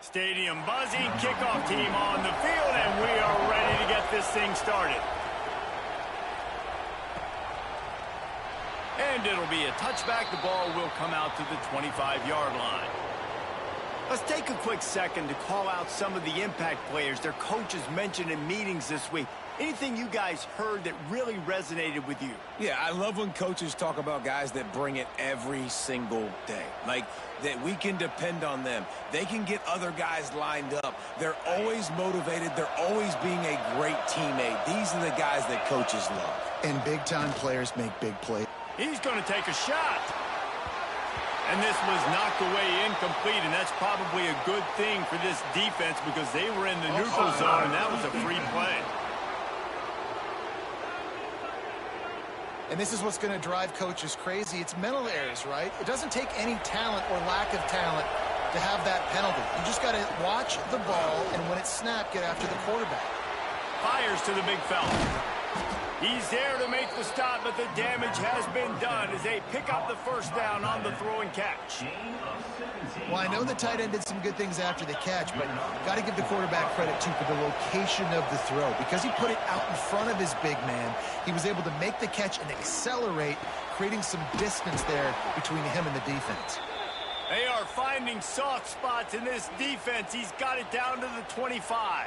Stadium buzzing, kickoff team on the field, and we are ready to get this thing started. And it'll be a touchback. The ball will come out to the 25-yard line. Let's take a quick second to call out some of the impact players their coaches mentioned in meetings this week. Anything you guys heard that really resonated with you? Yeah, I love when coaches talk about guys that bring it every single day. Like, that we can depend on them. They can get other guys lined up. They're always motivated. They're always being a great teammate. These are the guys that coaches love. And big-time players make big plays. He's going to take a shot. And this was knocked away incomplete, and that's probably a good thing for this defense because they were in the neutral zone, and that was a free play. And this is what's going to drive coaches crazy. It's mental errors, right? It doesn't take any talent or lack of talent to have that penalty. You just got to watch the ball, and when it's snapped, get after the quarterback. Fires to the big fella. He's there to make the stop, but the damage has been done as they pick up the first down on the throw and catch. Well, I know the tight end did some good things after the catch, but got to give the quarterback credit, too, for the location of the throw. Because he put it out in front of his big man, he was able to make the catch and accelerate, creating some distance there between him and the defense. They are finding soft spots in this defense. He's got it down to the 25.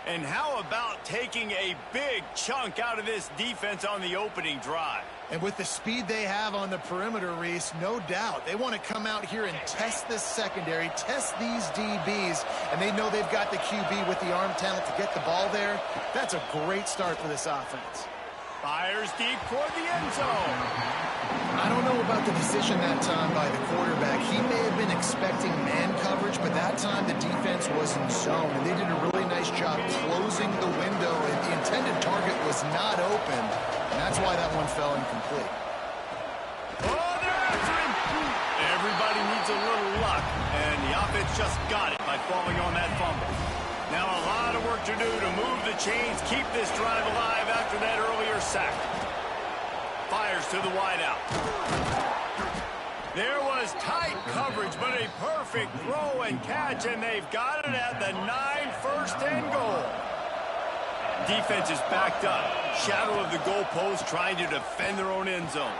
And how about taking a big chunk out of this defense on the opening drive? And with the speed they have on the perimeter, Reese, no doubt, they want to come out here and test this secondary, test these DBs, and they know they've got the QB with the arm talent to get the ball there. That's a great start for this offense. Fires deep toward the end zone. I don't know about the decision that time by the quarterback. He may have been expecting man coverage, but that time the defense was in zone, and they did a really nice job closing the window. The intended target was not open, and that's why that one fell incomplete. Oh, they're after him. Everybody needs a little luck, and the offense just got it by falling on that fumble. Now a lot of work to do to move the chains, keep this drive alive after that earlier sack. Fires to the wideout. There was tight coverage, but a perfect throw and catch, and they've got it at the 9, first and goal. Defense is backed up. Shadow of the goalpost trying to defend their own end zone.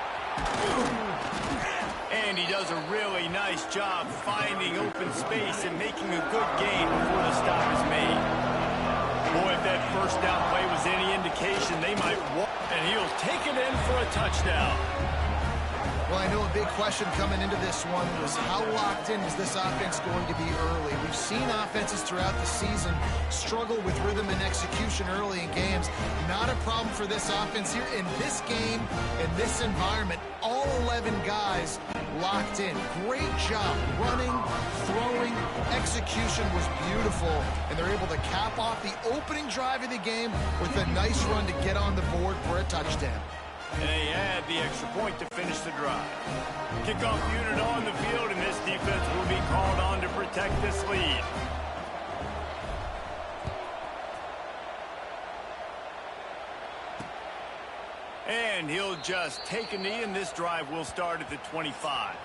And he does a really nice job finding open space and making a good gain before the stop is made. Boy, if that first down play was any indication, they might walk, and he'll take it in for a touchdown. Well, I know a big question coming into this one was how locked in was this offense going to be early? We've seen offenses throughout the season struggle with rhythm and execution early in games. Not a problem for this offense here. In this game, in this environment, all 11 guys locked in. Great job running, throwing, execution was beautiful, and they're able to cap off the opening drive of the game with a nice run to get on the board for a touchdown. And they add the extra point to finish the drive. Kickoff unit on the field, and this defense will be called on to protect this lead. And he'll just take a knee, and this drive will start at the 25.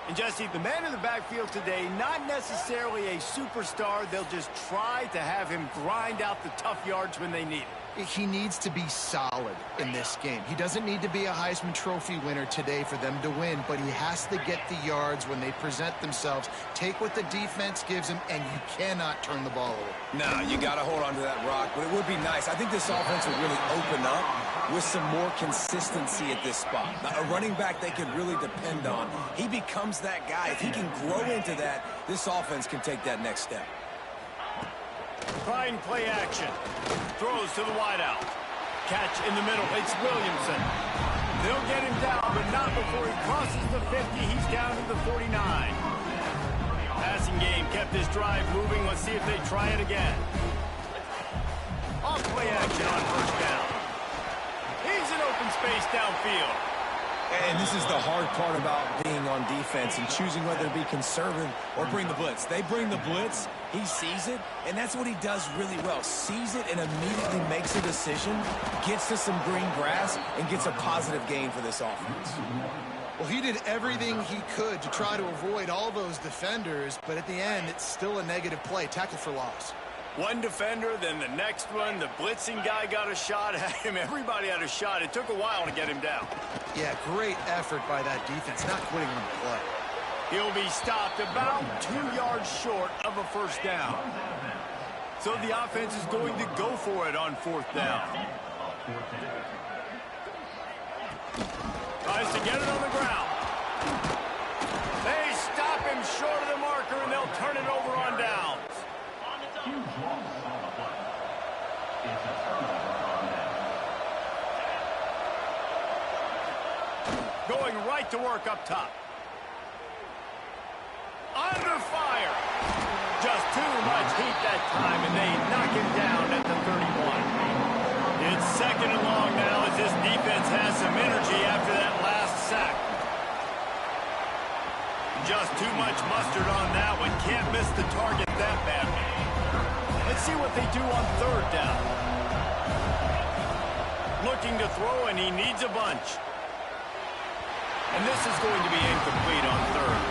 And Jesse, the man in the backfield today, not necessarily a superstar. They'll just try to have him grind out the tough yards when they need it. He needs to be solid in this game. He doesn't need to be a Heisman Trophy winner today for them to win, but he has to get the yards when they present themselves. Take what the defense gives him, and you cannot turn the ball over. No, you got to hold on to that rock, but it would be nice. I think this offense would really open up with some more consistency at this spot. Now, a running back they can really depend on. He becomes that guy. If he can grow into that, this offense can take that next step. Trying play action. Throws to the wideout. Catch in the middle. It's Williamson. They'll get him down, but not before he crosses the 50. He's down to the 49. Passing game kept this drive moving. Let's see if they try it again. Off play action on first down. He's in open space downfield. And this is the hard part about being on defense and choosing whether to be conservative or bring the blitz. They bring the blitz, he sees it, and that's what he does really well. Sees it and immediately makes a decision, gets to some green grass, and gets a positive gain for this offense. Well, he did everything he could to try to avoid all those defenders, but at the end, it's still a negative play. Tackle for loss. One defender, then the next one. The blitzing guy got a shot at him. Everybody had a shot. It took a while to get him down. Yeah, great effort by that defense, not quitting on the play. He'll be stopped about 2 yards short of a first down. So the offense is going to go for it on fourth down. Tries to get it on the ground. They stop him short of the marker, and they'll turn it over on downs. Going right to work up top. Under fire. Just too much heat that time, and they knock him down at the 31. It's second and long now as this defense has some energy after that last sack. Just too much mustard on that one. Can't miss the target that badly. Let's see what they do on third down. Looking to throw, and he needs a bunch. And this is going to be incomplete on third.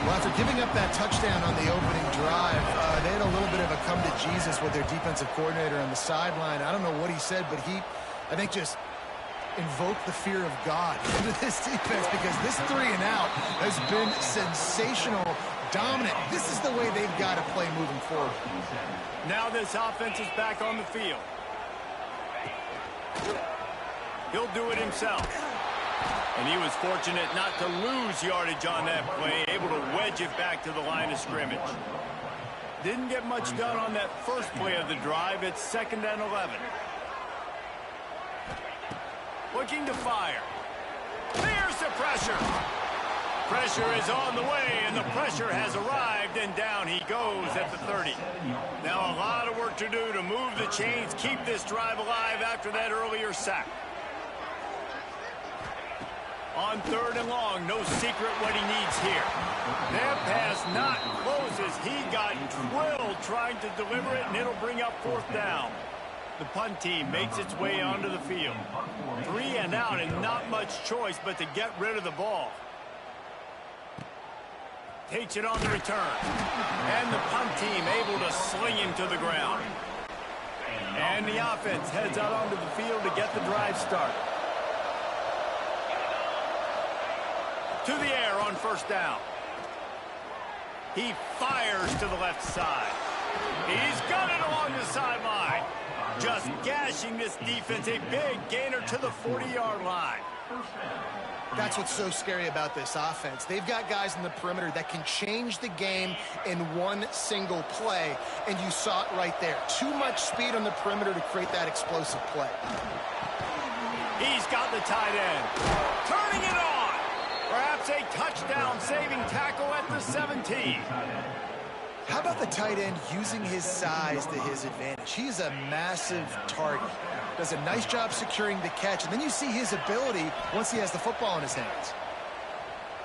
Well, after giving up that touchdown on the opening drive, they had a little bit of a come-to-Jesus with their defensive coordinator on the sideline. I don't know what he said, but he, I think, just invoked the fear of God into this defense because this 3 and out has been sensational, dominant. This is the way they've got to play moving forward. Now this offense is back on the field. He'll do it himself. And he was fortunate not to lose yardage on that play, able to wedge it back to the line of scrimmage. Didn't get much done on that first play of the drive. It's 2nd and 11. Looking to fire. There's the pressure. Pressure is on the way, and the pressure has arrived, and down he goes at the 30. Now a lot of work to do to move the chains, keep this drive alive after that earlier sack. On third and long, no secret what he needs here. That pass not close as he got drilled trying to deliver it, and it'll bring up fourth down. The punt team makes its way onto the field. 3 and out, and not much choice but to get rid of the ball. Takes it on the return. And the punt team able to sling him to the ground. And the offense heads out onto the field to get the drive started. To the air on first down. He fires to the left side. He's got it along the sideline. Just gashing this defense. A big gainer to the 40-yard line. That's what's so scary about this offense. They've got guys in the perimeter that can change the game in one single play, and you saw it right there. Too much speed on the perimeter to create that explosive play. He's got the tight end. Turning it on. Perhaps a touchdown-saving tackle at the 17. How about the tight end using his size to his advantage? He's a massive target. Does a nice job securing the catch, and then you see his ability once he has the football in his hands.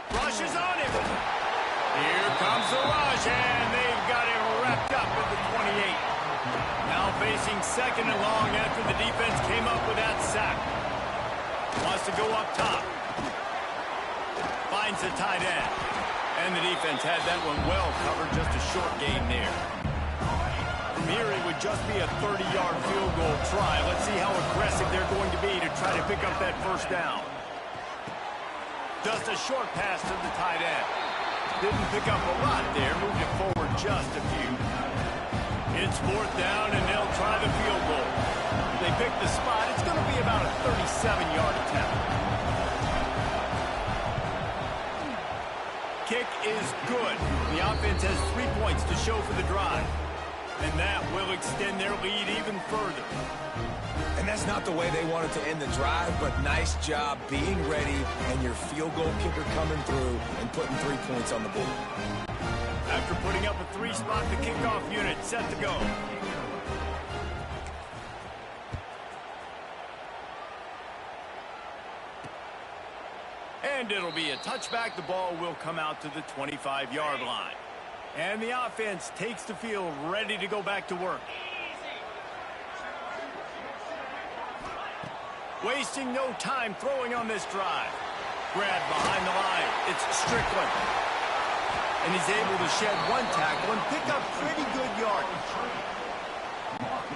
Rushes on him. Here comes the rush, and they've got him wrapped up at the 28. Now facing 2nd and long after the defense came up with that sack. Wants to go up top. Finds the tight end. And the defense had that one well covered, just a short gain there. From here, it would just be a 30-yard field goal try. Let's see how aggressive they're going to be to try to pick up that first down. Just a short pass to the tight end. Didn't pick up a lot there, moved it forward just a few. It's fourth down, and they'll try the field goal. They pick the spot. It's going to be about a 37-yard attempt. Kick is good. The offense has 3 points to show for the drive. And that will extend their lead even further. And that's not the way they wanted to end the drive, but nice job being ready and your field goal kicker coming through and putting 3 points on the board. After putting up a 3-spot, the kickoff unit set to go. And it'll be a touchback. The ball will come out to the 25-yard line. And the offense takes the field ready to go back to work. Wasting no time throwing on this drive. grab behind the line. It's Strickland. And he's able to shed one tackle and pick up pretty good yardage.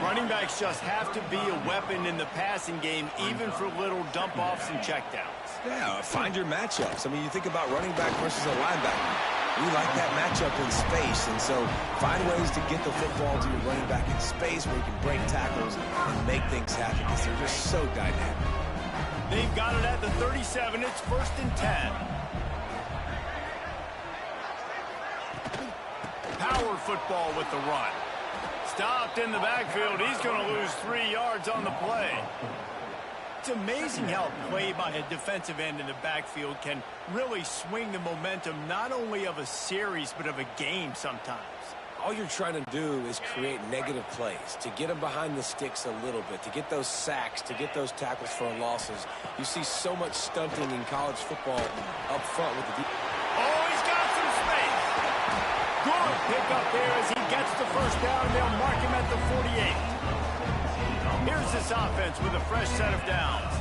Running backs just have to be a weapon in the passing game, even for little dump-offs and checkdowns. Yeah, find your matchups. I mean, you think about running back versus a linebacker. We like that matchup in space, and so find ways to get the football to your running back in space where you can break tackles and make things happen because they're just so dynamic. They've got it at the 37. It's 1st and 10. Power football with the run. Stopped in the backfield. He's going to lose 3 yards on the play. It's amazing how play by a defensive end in the backfield can really swing the momentum not only of a series but of a game sometimes. All you're trying to do is create negative plays, to get them behind the sticks a little bit, to get those sacks, to get those tackles for losses. You see so much stunting in college football up front with the Oh, he's got some space. Good pick up there as he gets the first down. They'll mark him at the 48. Here's this offense with a fresh set of downs.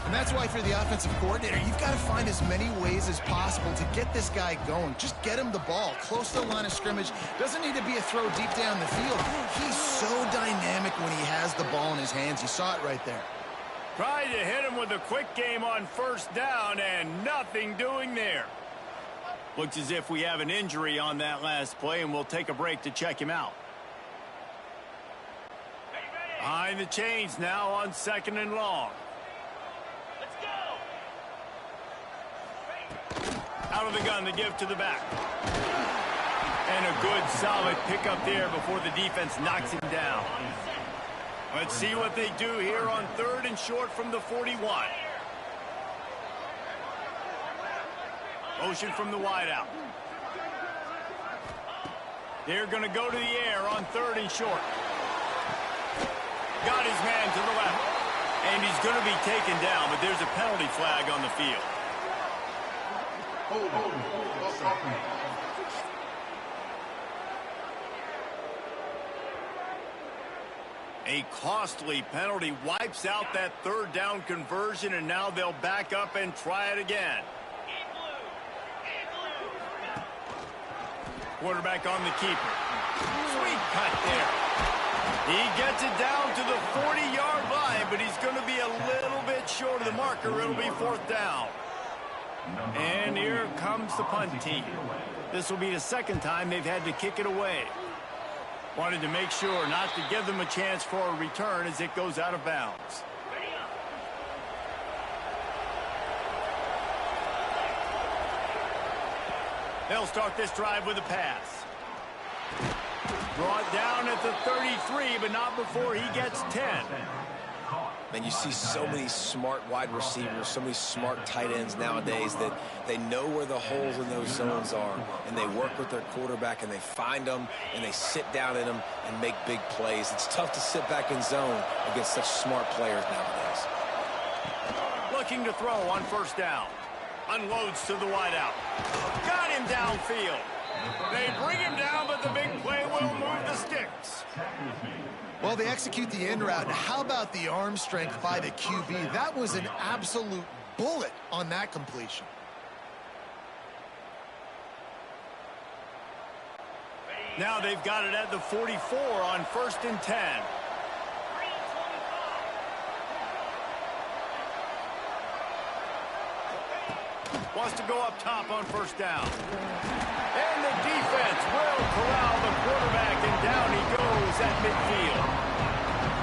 And that's why for the offensive coordinator, you've got to find as many ways as possible to get this guy going. Just get him the ball close to the line of scrimmage. Doesn't need to be a throw deep down the field. He's so dynamic when he has the ball in his hands. You saw it right there. Tried to hit him with a quick game on first down and nothing doing there. Looks as if we have an injury on that last play, and we'll take a break to check him out. Behind the chains now on 2nd and long. Let's go. Out of the gun to give to the back. And a good solid pickup there before the defense knocks him down. Let's see what they do here on 3rd and short from the 41. Motion from the wideout. They're going to go to the air on 3rd and short. Got his man to the left. And he's going to be taken down, but there's a penalty flag on the field. A costly penalty wipes out that 3rd down conversion, and now they'll back up and try it again. Quarterback on the keeper. Sweet cut there. He gets it down to the 40-yard line, but he's going to be a little bit short of the marker. It'll be 4th down. And here comes the punt team. This will be the 2nd time they've had to kick it away. Wanted to make sure not to give them a chance for a return as it goes out of bounds. They'll start this drive with a pass. Brought down at the 33, but not before he gets 10. Man, you see so many smart wide receivers, so many smart tight ends nowadays that they know where the holes in those zones are, and they work with their quarterback, and they find them, and they sit down in them and make big plays. It's tough to sit back in zone against such smart players nowadays. Looking to throw on 1st down. Unloads to the wideout. Got him downfield. They bring him down, but the big play will move the sticks. Well, they execute the in route. How about the arm strength by the QB? That was an absolute bullet on that completion. Now they've got it at the 44 on 1st and 10. Wants to go up top on 1st down. And the defense will corral the quarterback, and down he goes at midfield.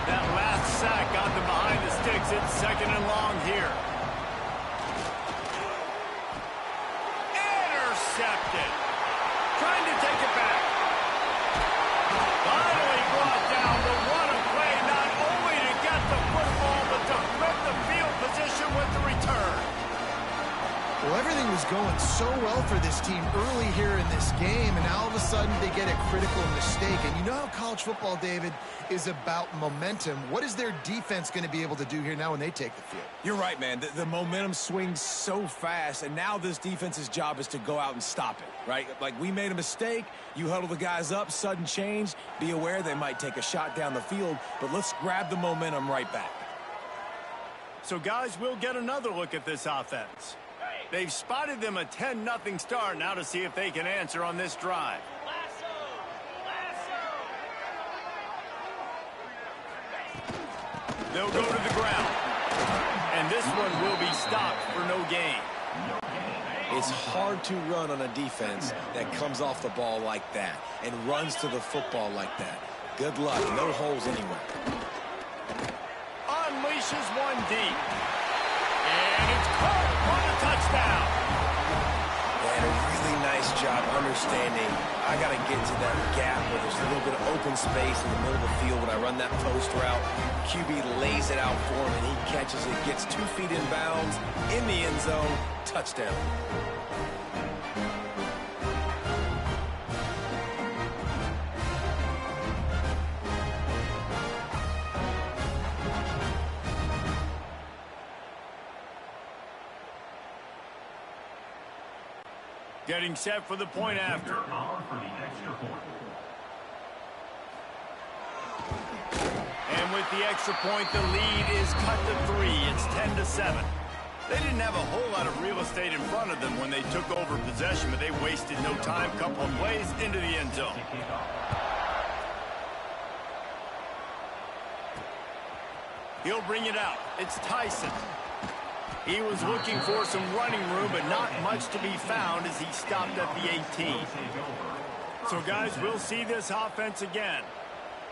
That last sack got them behind the sticks. It's 2nd and long here. Intercepted. Trying to take it back. Finally brought down, but what a play, not only to get the football, but to flip the field position with the return. Well, everything was going so well for this team early here in this game, and now all of a sudden they get a critical mistake. And you know how college football, David, is about momentum. What is their defense going to be able to do here now when they take the field? You're right, man. The momentum swings so fast, and now this defense's job is to go out and stop it, right? Like, we made a mistake. You huddle the guys up, sudden change. Be aware they might take a shot down the field, but let's grab the momentum right back. So, guys, we'll get another look at this offense. They've spotted them a 10-0 start. Now to see if they can answer on this drive. They'll go to the ground. And this one will be stopped for no gain. It's hard to run on a defense that comes off the ball like that and runs to the football like that. Good luck. No holes anywhere. Unleashes one deep. And it's caught on the touchdown. And a really nice job understanding I got to get to that gap where there's a little bit of open space in the middle of the field when I run that post route. QB lays it out for him, and he catches it, gets 2 feet in bounds, in the end zone, touchdown. Getting set for the point after. And with the extra point, the lead is cut to 3. It's 10-7. They didn't have a whole lot of real estate in front of them when they took over possession, but they wasted no time. Couple of plays into the end zone. He'll bring it out. It's Tyson. He was looking for some running room, but not much to be found as he stopped at the 18. So, guys, we'll see this offense again.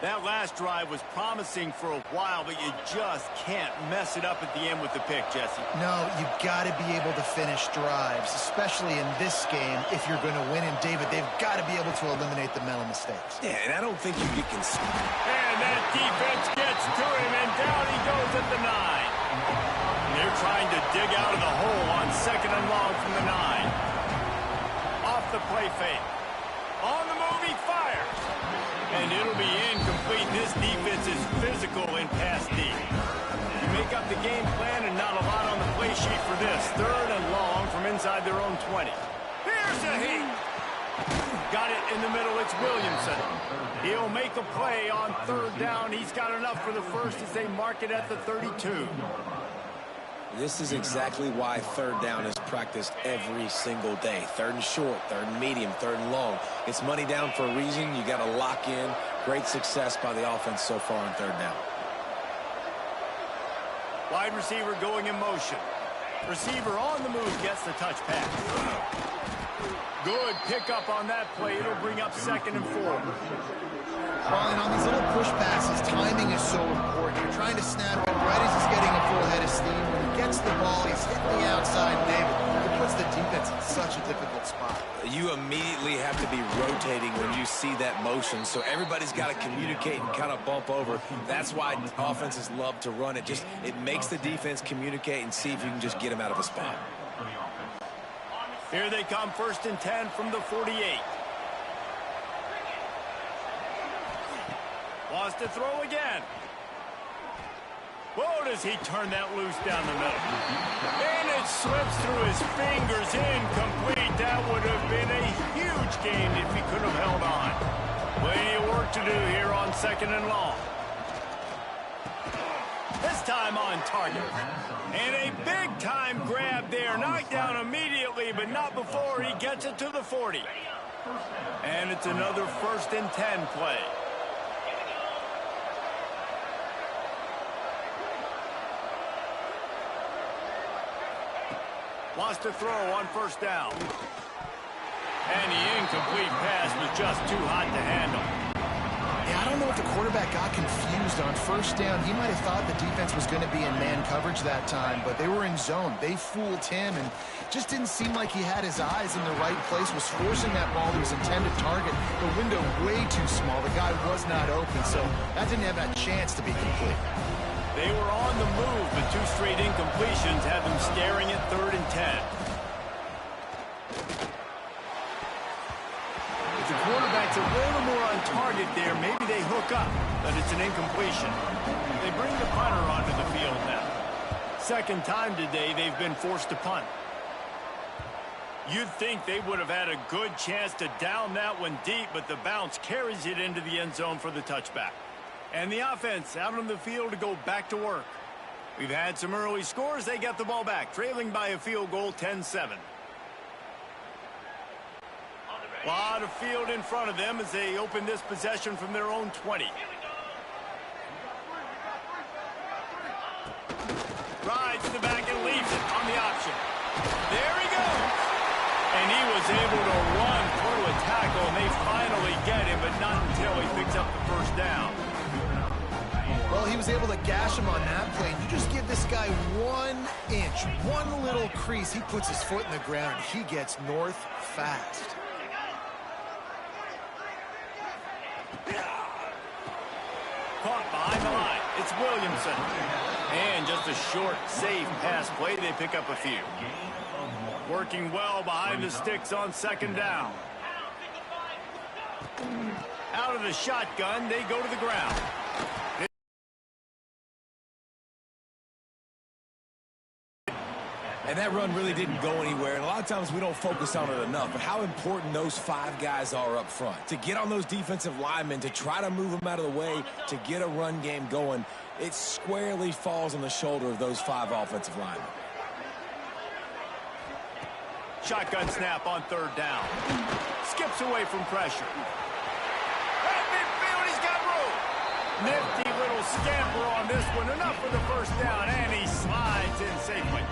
That last drive was promising for a while, but you just can't mess it up at the end with the pick, Jesse. No, you've got to be able to finish drives, especially in this game if you're going to win. And, David, they've got to be able to eliminate the mental mistakes. Yeah, and I don't think you get concerned. And that defense gets to him, and down he goes at the 9. They're trying to dig out of the hole on 2nd and long from the 9. Off the play fake. On the move, he fires. And it'll be incomplete. This defense is physical in pass D. You make up the game plan and not a lot on the play sheet for this. 3rd and long from inside their own 20. Here's a heat. Got it in the middle. It's Williamson. He'll make a play on 3rd down. He's got enough for the first as they mark it at the 32. This is exactly why 3rd down is practiced every single day. 3rd and short, 3rd and medium, 3rd and long. It's money down for a reason. You got to lock in. Great success by the offense so far on 3rd down. Wide receiver going in motion. Receiver on the move gets the touch pass. Good pickup on that play. It'll bring up 2nd and 4. Well, and on these little push passes, timing is so important. You're trying to snap it right as he's getting a full head of steam. When he gets the ball, he's hitting the outside, David. It puts the defense in such a difficult spot. You immediately have to be rotating when you see that motion, so everybody's got to communicate and kind of bump over. That's why offenses love to run it. It makes the defense communicate and see if you can just get him out of a spot. Here they come, 1st and 10 from the 48. Wants to throw again. Whoa, does he turn that loose down the middle. And it slips through his fingers, incomplete. That would have been a huge gain if he could have held on. Plenty of work to do here on 2nd and long. This time on target. And a big-time grab there. Knocked down immediately, but not before he gets it to the 40. And it's another 1st and 10 play. Wants to throw on 1st down. And the incomplete pass was just too hot to handle. Yeah, I don't know if the quarterback got confused on 1st down. He might have thought the defense was going to be in man coverage that time, but they were in zone. They fooled him and just didn't seem like he had his eyes in the right place, was forcing that ball to his intended target. The window way too small. The guy was not open, so that didn't have that chance to be complete. They were on the move, but 2 straight incompletions had them staring at 3rd and 10. If the quarterback's a little more on target there, maybe they hook up, but it's an incompletion. They bring the punter onto the field now. 2nd time today they've been forced to punt. You'd think they would have had a good chance to down that one deep, but the bounce carries it into the end zone for the touchback. And the offense out on the field to go back to work. We've had some early scores. They get the ball back, trailing by a field goal, 10-7. A lot of field in front of them as they open this possession from their own 20. Rides to the back and leaves it on the option. There he goes. And he was able to run through a tackle, and they finally get him, but not until he picks up the first down. Well, he was able to gash him on that play. You just give this guy 1 inch, one little crease. He puts his foot in the ground. He gets north fast. Caught behind the line. It's Williamson. And just a short, safe pass play. They pick up a few. Working well behind the sticks on second down. Out of the shotgun, they go to the ground. And that run really didn't go anywhere. And a lot of times we don't focus on it enough. But how important those 5 guys are up front. To get on those defensive linemen, to try to move them out of the way, to get a run game going, it squarely falls on the shoulder of those 5 offensive linemen. Shotgun snap on third down. Skips away from pressure. At midfield, he's got room. Nifty little scamper on this one. Enough for the first down, and he slides in safely.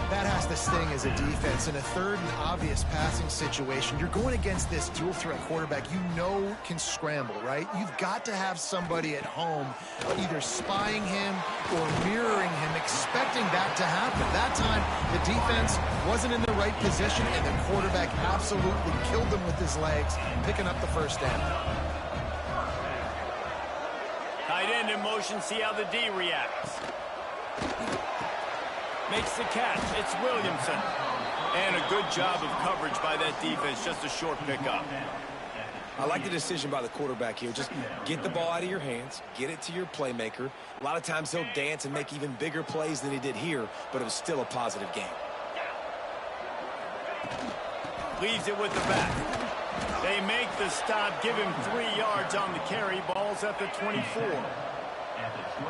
That has to sting as a defense. In a third and obvious passing situation, you're going against this dual-threat quarterback you know can scramble, right? You've got to have somebody at home either spying him or mirroring him, expecting that to happen. That time, the defense wasn't in the right position, and the quarterback absolutely killed them with his legs, picking up the first down. Tight end in motion, see how the D reacts. Makes the catch. It's Williamson. And a good job of coverage by that defense. Just a short pickup. I like the decision by the quarterback here. Just get the ball out of your hands. Get it to your playmaker. A lot of times he'll dance and make even bigger plays than he did here, but it was still a positive game. Leaves it with the back. They make the stop. Give him 3 yards on the carry. Ball's at the 24.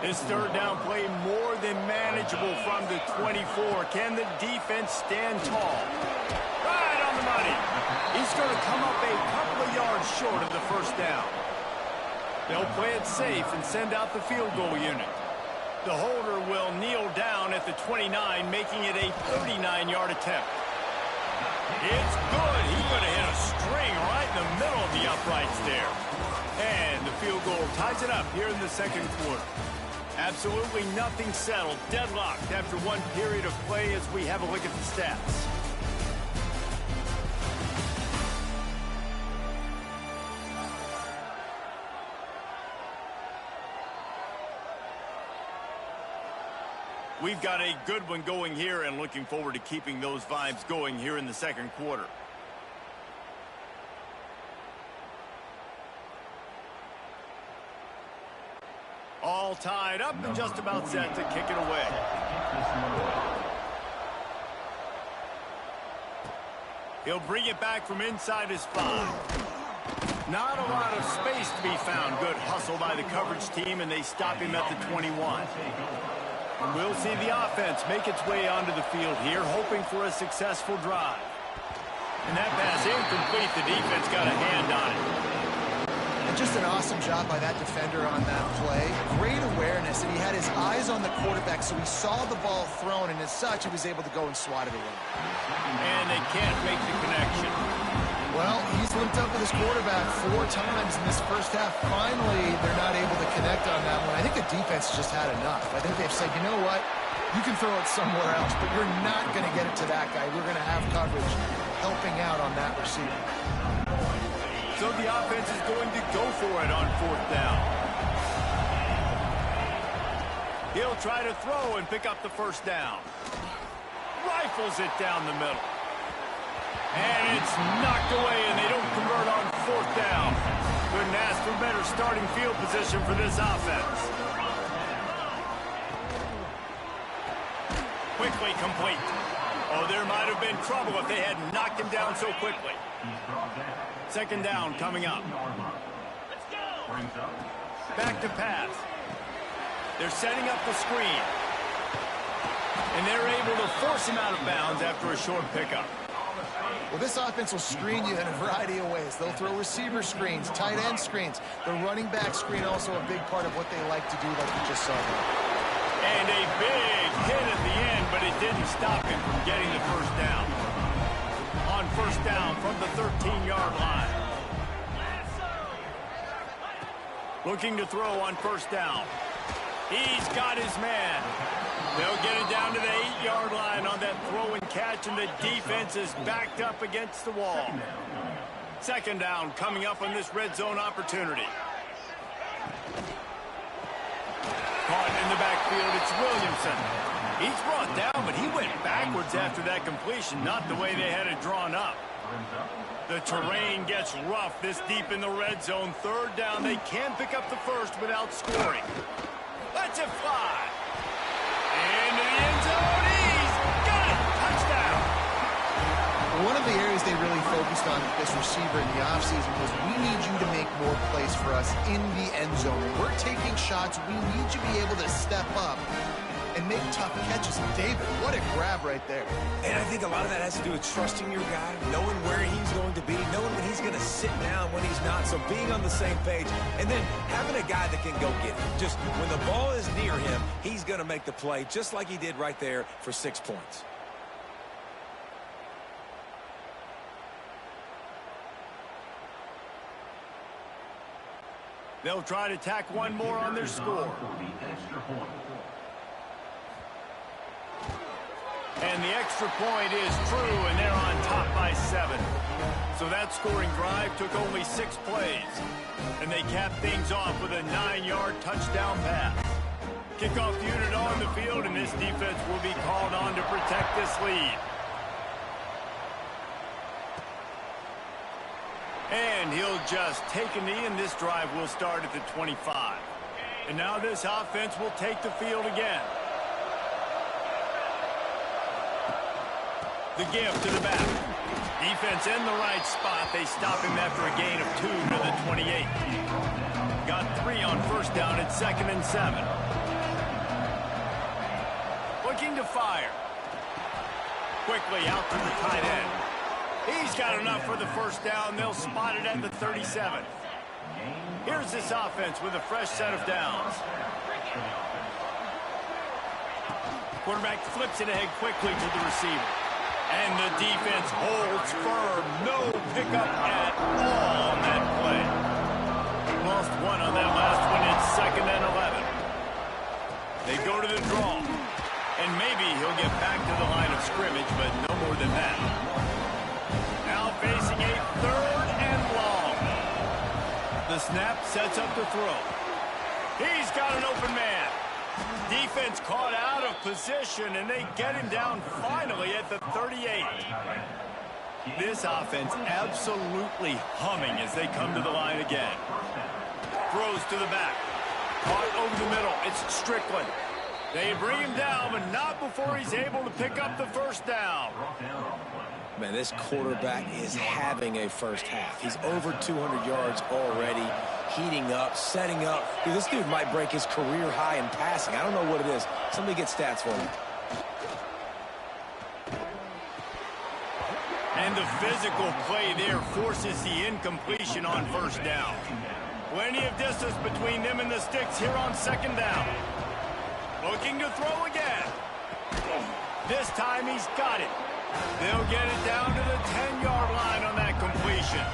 This third down play more than manageable from the 24. Can the defense stand tall? Right on the money. He's going to come up a couple of yards short of the first down. They'll play it safe and send out the field goal unit. The holder will kneel down at the 29, making it a 39-yard attempt. It's good. He's going to hit a string right in the middle of the uprights there. And the field goal ties it up here in the second quarter. Absolutely nothing settled. Deadlocked after one period of play as we have a look at the stats. We've got a good one going here and looking forward to keeping those vibes going here in the second quarter. All tied up and just about set to kick it away. He'll bring it back from inside his 5. Not a lot of space to be found. Good hustle by the coverage team, and they stop him at the 21. And we'll see the offense make its way onto the field here, hoping for a successful drive. And that pass incomplete. The defense got a hand on it. And just an awesome job by that defender on that play. Great awareness, and he had his eyes on the quarterback, so he saw the ball thrown, and as such, he was able to go and swat it away. And they can't make the connection. Well, he's linked up with his quarterback 4 times in this first half. Finally, they're not able to connect on that one. I think the defense just had enough. I think they've said, you know what? You can throw it somewhere else, but you're not going to get it to that guy. We're going to have coverage helping out on that receiver. So the offense is going to go for it on 4th down. He'll try to throw and pick up the first down. Rifles it down the middle. And it's knocked away, and they don't convert on 4th down. Couldn't ask for better starting field position for this offense. Quickly complete. Oh, there might have been trouble if they had knocked him down so quickly. Second down coming up. Back to pass. They're setting up the screen. And they're able to force him out of bounds after a short pickup. Well, this offense will screen you in a variety of ways. They'll throw receiver screens, tight end screens. The running back screen also a big part of what they like to do, like you just saw there. And a big hit at the end, but it didn't stop him from getting the first down. On first down from the 13-yard line. Looking to throw on first down. He's got his man. They'll get it down to the 8-yard line on that throw and catch, and the defense is backed up against the wall. Second down coming up on this red zone opportunity. Caught in the backfield, it's Williamson. He's brought down, but he went backwards after that completion, not the way they had it drawn up. The terrain gets rough this deep in the red zone. Third down, they can pick up the first without scoring. Let's it fly. Into the end zone, he's got it. Touchdown. One of the areas they really focused on with this receiver in the offseason was we need you to make more plays for us in the end zone. When we're taking shots, we need you to be able to step up and make tough catches. And David, what a grab right there. And I think a lot of that has to do with trusting your guy, knowing where he's going to be, knowing when he's going to sit down, when he's not. So being on the same page, and then having a guy that can go get it. Just when the ball is near him, he's going to make the play, just like he did right there for 6 points. They'll try to tack one more on their score. And the extra point is true, and they're on top by 7. So that scoring drive took only 6 plays. And they capped things off with a 9-yard touchdown pass. Kickoff unit on the field, and this defense will be called on to protect this lead. And he'll just take a knee, and this drive will start at the 25. And now this offense will take the field again. The give to the back. Defense in the right spot. They stop him after a gain of 2 to the 28. Got 3 on first down at 2nd and 7. Looking to fire. Quickly out to the tight end. He's got enough for the first down. They'll spot it at the 37. Here's this offense with a fresh set of downs. Quarterback flips it ahead quickly to the receiver. And the defense holds firm. No pickup at all on that play. Lost 1 on that last one. It's 2nd and 11. They go to the draw. And maybe he'll get back to the line of scrimmage, but no more than that. Now facing a 3rd and long. The snap sets up the throw. He's got an open man. Defense caught out of position, and they get him down finally at the 38. This offense absolutely humming as they come to the line again. Throws to the back. Caught over the middle. It's Strickland. They bring him down, but not before he's able to pick up the first down. Man, this quarterback is having a first half. He's over 200 yards already, heating up, setting up. Dude, this dude might break his career high in passing. I don't know what it is. Somebody get stats for me. And the physical play there forces the incompletion on first down. Plenty of distance between them and the sticks here on 2nd down. Looking to throw again. This time he's got it. They'll get it down to the 10-yard line on that completion.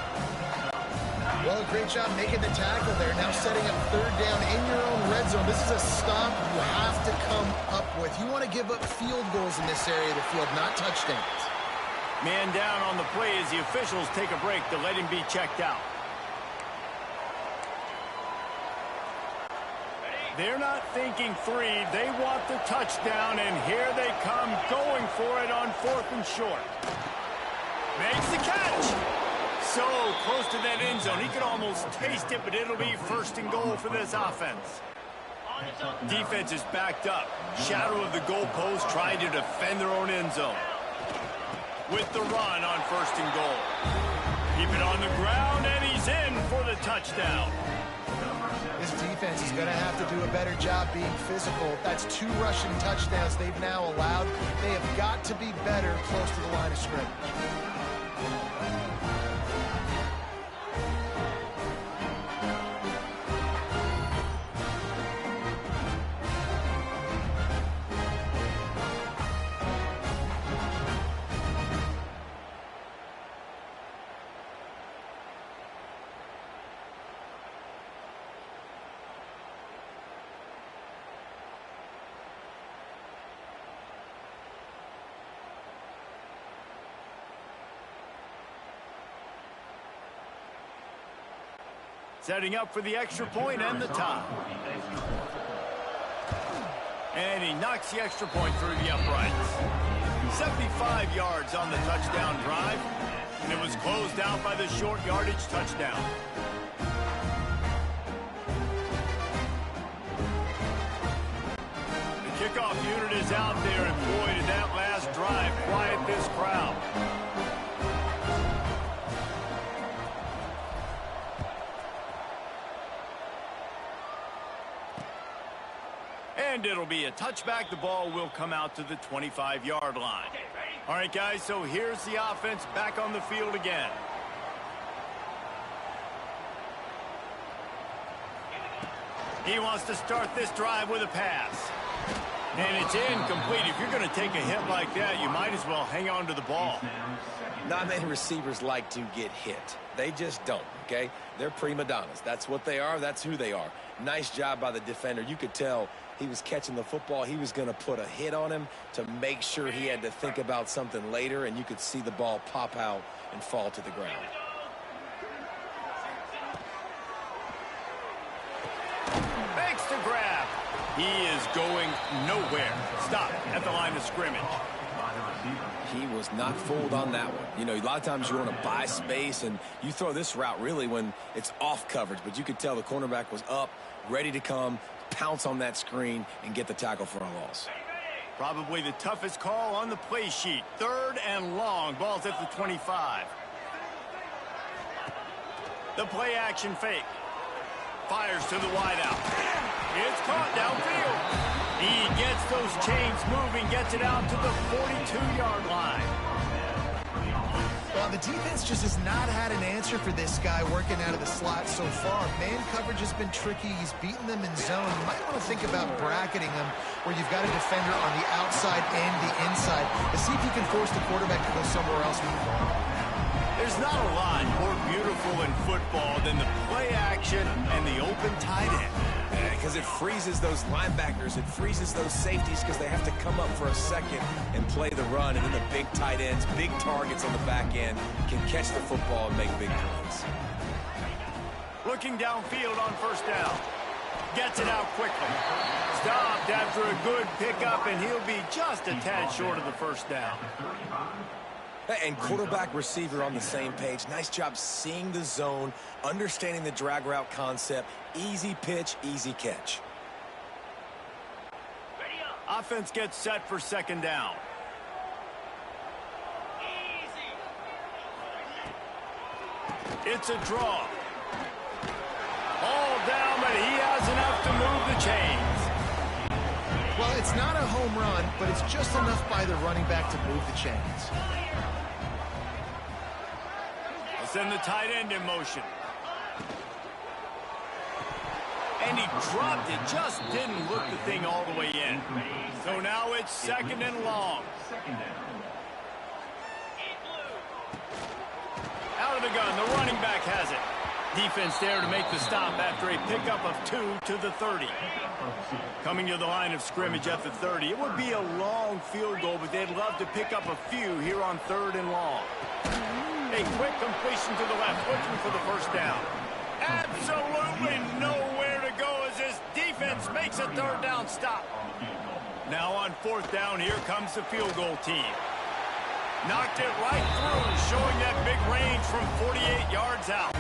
Well, great job making the tackle there. Now setting up 3rd down in your own red zone. This is a stop you have to come up with. You want to give up field goals in this area of the field, not touchdowns. Man down on the play as the officials take a break to let him be checked out. They're not thinking 3. They want the touchdown, and here they come going for it on 4th and short. Makes the catch. So close to that end zone. He could almost taste it, but it'll be 1st and goal for this offense. Defense is backed up. Shadow of the goalpost trying to defend their own end zone. With the run on 1st and goal. Keep it on the ground, and he's in for the touchdown. This Tennessee's defense is going to have to do a better job being physical. That's 2 rushing touchdowns they've now allowed. They have got to be better close to the line of scrimmage. Setting up for the extra point and the tie. And he knocks the extra point through the uprights. 75 yards on the touchdown drive. And it was closed out by the short yardage touchdown. The kickoff unit is out there, and boy, did that last drive quiet this crowd. And it'll be a touchback. The ball will come out to the 25-yard line. All right, guys, so here's the offense back on the field again. He wants to start this drive with a pass. And it's incomplete. If you're going to take a hit like that, you might as well hang on to the ball. Not many receivers like to get hit. They just don't, okay? They're prima donnas. That's what they are. That's who they are. Nice job by the defender. You could tell he was catching the football. He was going to put a hit on him to make sure he had to think about something later, and you could see the ball pop out and fall to the ground. Makes the grab. He is going nowhere. Stop at the line of scrimmage. He was not fooled on that one. You know, a lot of times you want to buy space, and you throw this route really when it's off coverage, but you could tell the cornerback was up, ready to come, pounce on that screen, and get the tackle for a loss. Probably the toughest call on the play sheet. 3rd and long. Ball's at the 25. The play action fake. Fires to the wideout. It's caught downfield. He gets those chains moving, gets it out to the 42-yard line. Well, the defense just has not had an answer for this guy working out of the slot so far. Man coverage has been tricky. He's beaten them in zone. You might want to think about bracketing them where you've got a defender on the outside and the inside to see if you can force the quarterback to go somewhere else with the ball. There's not a lot more beautiful in football than the play action and the open tight end. Because it freezes those linebackers, it freezes those safeties because they have to come up for a second and play the run, and then the big tight ends, big targets on the back end can catch the football and make big plays. Looking downfield on 1st down. Gets it out quickly. Stopped after a good pickup, and he'll be just a tad short of the 1st down. And quarterback receiver on the same page. Nice job seeing the zone, understanding the drag route concept. Easy pitch, easy catch. Offense gets set for 2nd down. It's a draw. All down, but he has enough to move the chains. Well, it's not a home run, but it's just enough by the running back to move the chains. Send the tight end in motion. And he dropped it, just didn't look the thing all the way in. So now it's 2nd and long. Out of the gun, the running back has it. Defense there to make the stop after a pickup of 2 to the 30. Coming to the line of scrimmage at the 30. It would be a long field goal, but they'd love to pick up a few here on 3rd and long. A quick completion to the left, looking for the 1st down. Absolutely nowhere to go as this defense makes a 3rd down stop. Now on 4th down, here comes the field goal team. Knocked it right through, showing that big range from 48 yards out.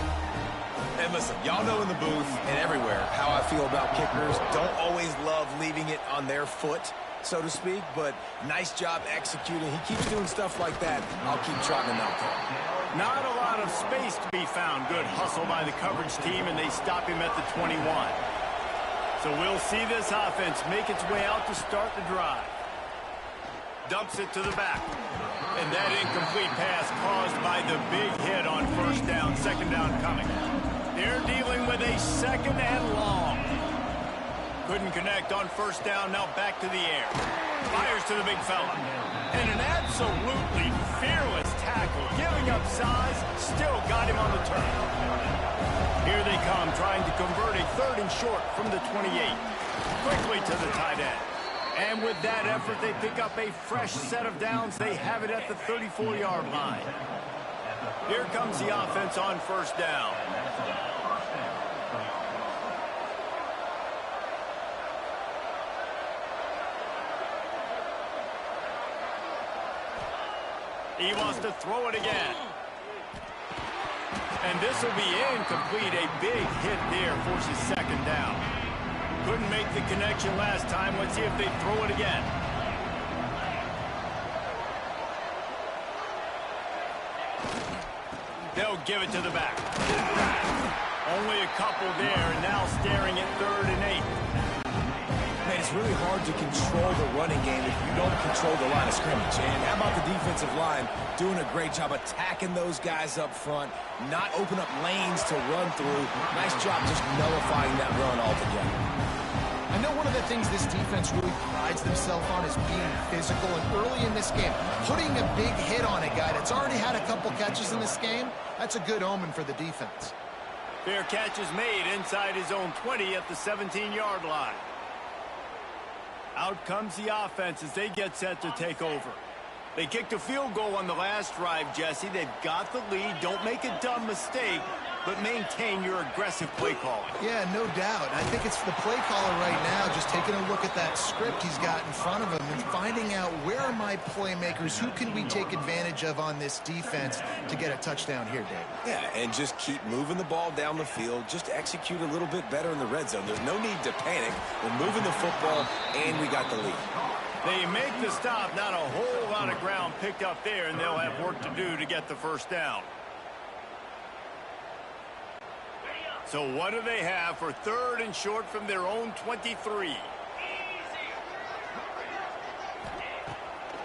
And listen, y'all know in the booth and everywhere how I feel about kickers. Don't always love leaving it on their foot, so to speak, but nice job executing. He keeps doing stuff like that. I'll keep trotting him out there. Not a lot of space to be found. Good hustle by the coverage team, and they stop him at the 21. So we'll see this offense make its way out to start the drive. Dumps it to the back. And that incomplete pass caused by the big hit on first down, second down coming. They're dealing with a second and long. Couldn't connect on first down, now back to the air. Fires to the big fella. And an absolutely fearless tackle, giving up size, still got him on the turn. Here they come, trying to convert a third and short from the 28. Quickly to the tight end. And with that effort, they pick up a fresh set of downs. They have it at the 34-yard line. Here comes the offense on first down. He wants to throw it again. And this will be incomplete. A big hit there forces second down. Couldn't make the connection last time. Let's see if they throw it again. They'll give it to the back. Only a couple there, and now staring at 3rd and 8. Man, it's really hard to control the running game if you don't control the line of scrimmage. And how about the defensive line doing a great job attacking those guys up front, not open up lanes to run through. Nice job just nullifying that run altogether. I know one of the things this defense really prides themselves on is being physical, and early in this game, putting a big hit on a guy that's already had a couple catches in this game, that's a good omen for the defense. Fair catch is made inside his own 20 at the 17-yard line. Out comes the offense as they get set to take over. They kicked a field goal on the last drive, Jesse. They've got the lead. Don't make a dumb mistake, but maintain your aggressive play calling. Yeah, no doubt. I think it's the play caller right now just taking a look at that script he's got in front of him and finding out where are my playmakers, who can we take advantage of on this defense to get a touchdown here, Dave. Yeah, and just keep moving the ball down the field. Just execute a little bit better in the red zone. There's no need to panic. We're moving the football, and we got the lead. They make the stop, not a whole lot of ground picked up there, and they'll have work to do to get the first down. So what do they have for 3rd and short from their own 23?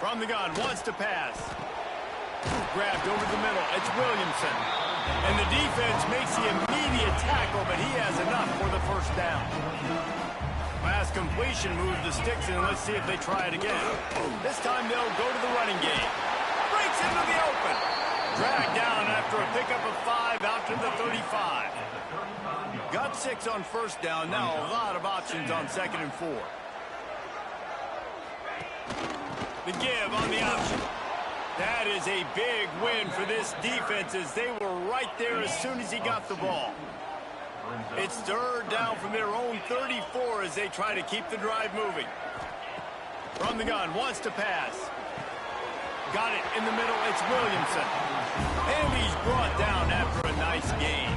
From the gun, wants to pass. Grabbed over the middle, it's Williamson. And the defense makes the immediate tackle, but he has enough for the first down. Last completion moved the sticks in. Let's see if they try it again. This time they'll go to the running game. Breaks into the open. Dragged down after a pickup of 5 out to the 35. Got 6 on first down. Now a lot of options on 2nd and 4. The give on the option. That is a big win for this defense as they were right there as soon as he got the ball. It's 3rd down from their own 34 as they try to keep the drive moving. From the gun, wants to pass. Got it in the middle, it's Williamson. And he's brought down after a nice gain.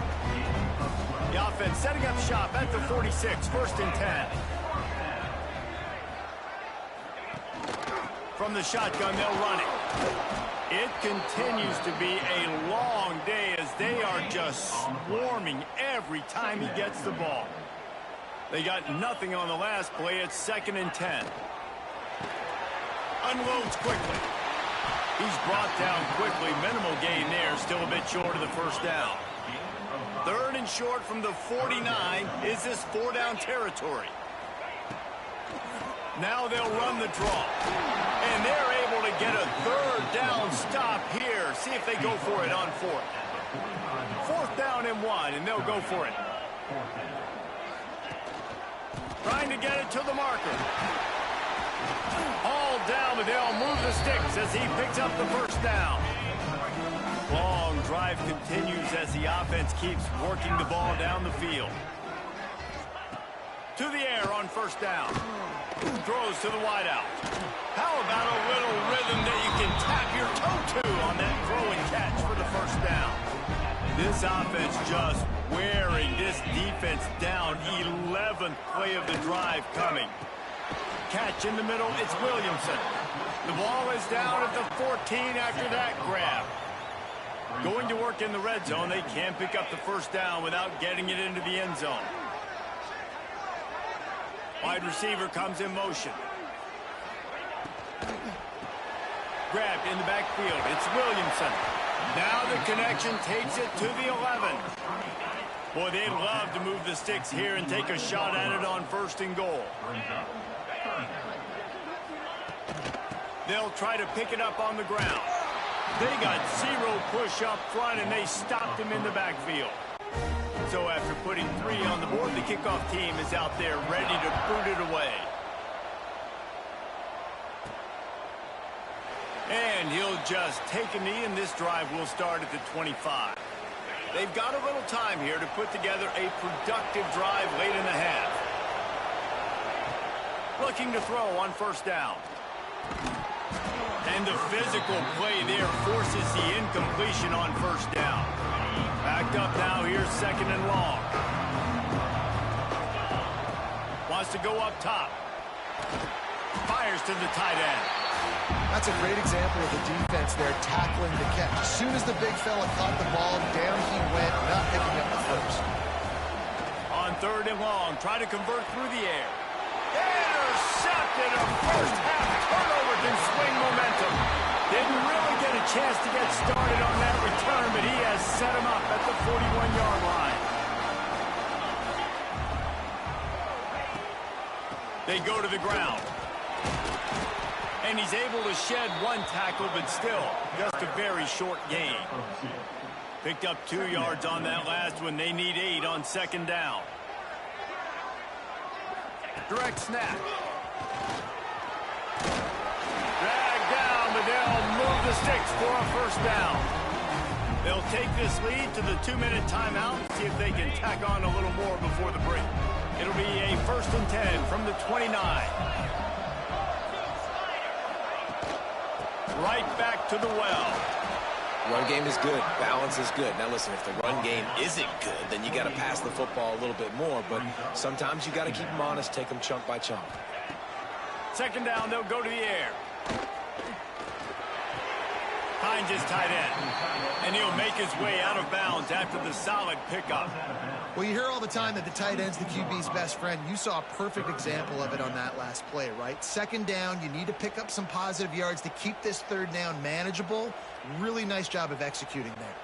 The offense setting up shop at the 46, 1st and 10. From the shotgun, they'll run it. It continues to be a long day as they are just swarming every time he gets the ball. They got nothing on the last play. It's 2nd and 10. Unloads quickly. He's brought down quickly. Minimal gain there. Still a bit short of the first down. 3rd and short from the 49. Is this 4-down territory? Now they'll run the draw. And they're able to get a 3rd down stop here. See if they go for it on 4th. 4th down and 1, and they'll go for it. Trying to get it to the marker. All down, but they'll move the sticks as he picks up the first down. Long drive continues as the offense keeps working the ball down the field. To the air on first down. Throws to the wideout. How about a little rhythm that you can tap your toe to on that throw and catch for the first down? This offense just wearing this defense down. 11th play of the drive coming. Catch in the middle, it's Williamson. The ball is down at the 14 after that grab. Going to work in the red zone. They can't pick up the first down without getting it into the end zone. Wide receiver comes in motion. Grabbed in the backfield. It's Williamson. Now the connection takes it to the 11. Boy, they'd love to move the sticks here and take a shot at it on 1st and goal. They'll try to pick it up on the ground. They got 0 push up front, and they stopped him in the backfield. So after putting 3 on the board, the kickoff team is out there ready to boot it away. And he'll just take a knee, and this drive will start at the 25. They've got a little time here to put together a productive drive late in the half. Looking to throw on 1st down. And the physical play there forces the incompletion on 1st down. Backed up now, here's 2nd and long. Wants to go up top. Fires to the tight end. That's a great example of the defense there tackling the catch. As soon as the big fella caught the ball, down he went, not picking up the first. On 3rd and long, try to convert through the air. Intercepted. A first-half turnover can swing momentum. Didn't really get a chance to get started on that return, but he has set him up at the 41-yard line. They go to the ground. And he's able to shed 1 tackle, but still just a very short gain. Picked up 2 yards on that last one. They need 8 on 2nd down. Direct snap. Dragged down, but they'll move the sticks for a 1st down. They'll take this lead to the 2-minute timeout and see if they can tack on a little more before the break. It'll be a 1st and 10 from the 29. Right back to the well. Run game is good. Balance is good. Now, listen, if the run game isn't good, then you got to pass the football a little bit more. But sometimes you got to keep them honest, take them chunk by chunk. 2nd down, they'll go to the air. Finds his tight end. And he'll make his way out of bounds after the solid pickup. Well, you hear all the time that the tight end's the QB's best friend. You saw a perfect example of it on that last play, right? 2nd down, you need to pick up some positive yards to keep this 3rd down manageable. Really nice job of executing there.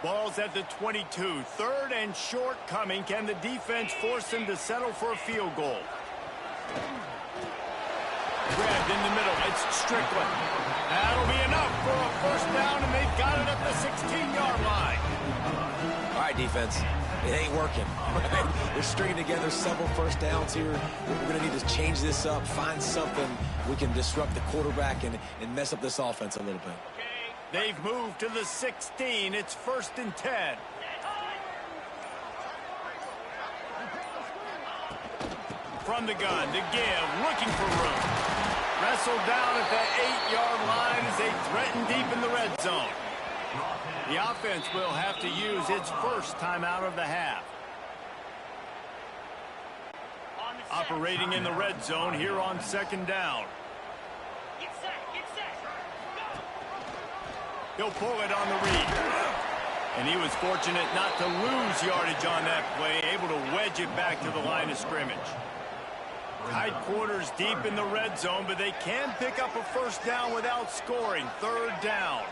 Ball's at the 22. 3rd and short coming. Can the defense force them to settle for a field goal? Grabbed in the middle. It's Strickland. That'll be enough for a 1st down, and they've got it at the 16-yard line. All right, defense. It ain't working. We're stringing together several 1st downs here. We're going to need to change this up, find something we can disrupt the quarterback and mess up this offense a little bit. They've moved to the 16. It's 1st and 10. From the gun to give, looking for room. Wrestled down at the 8-yard line as they threaten deep in the red zone. The offense will have to use its 1st timeout of the half. Operating in the red zone here on 2nd down. He'll pull it on the read. And he was fortunate not to lose yardage on that play, able to wedge it back to the line of scrimmage. Tight quarters deep in the red zone, but they can pick up a 1st down without scoring. 3rd down.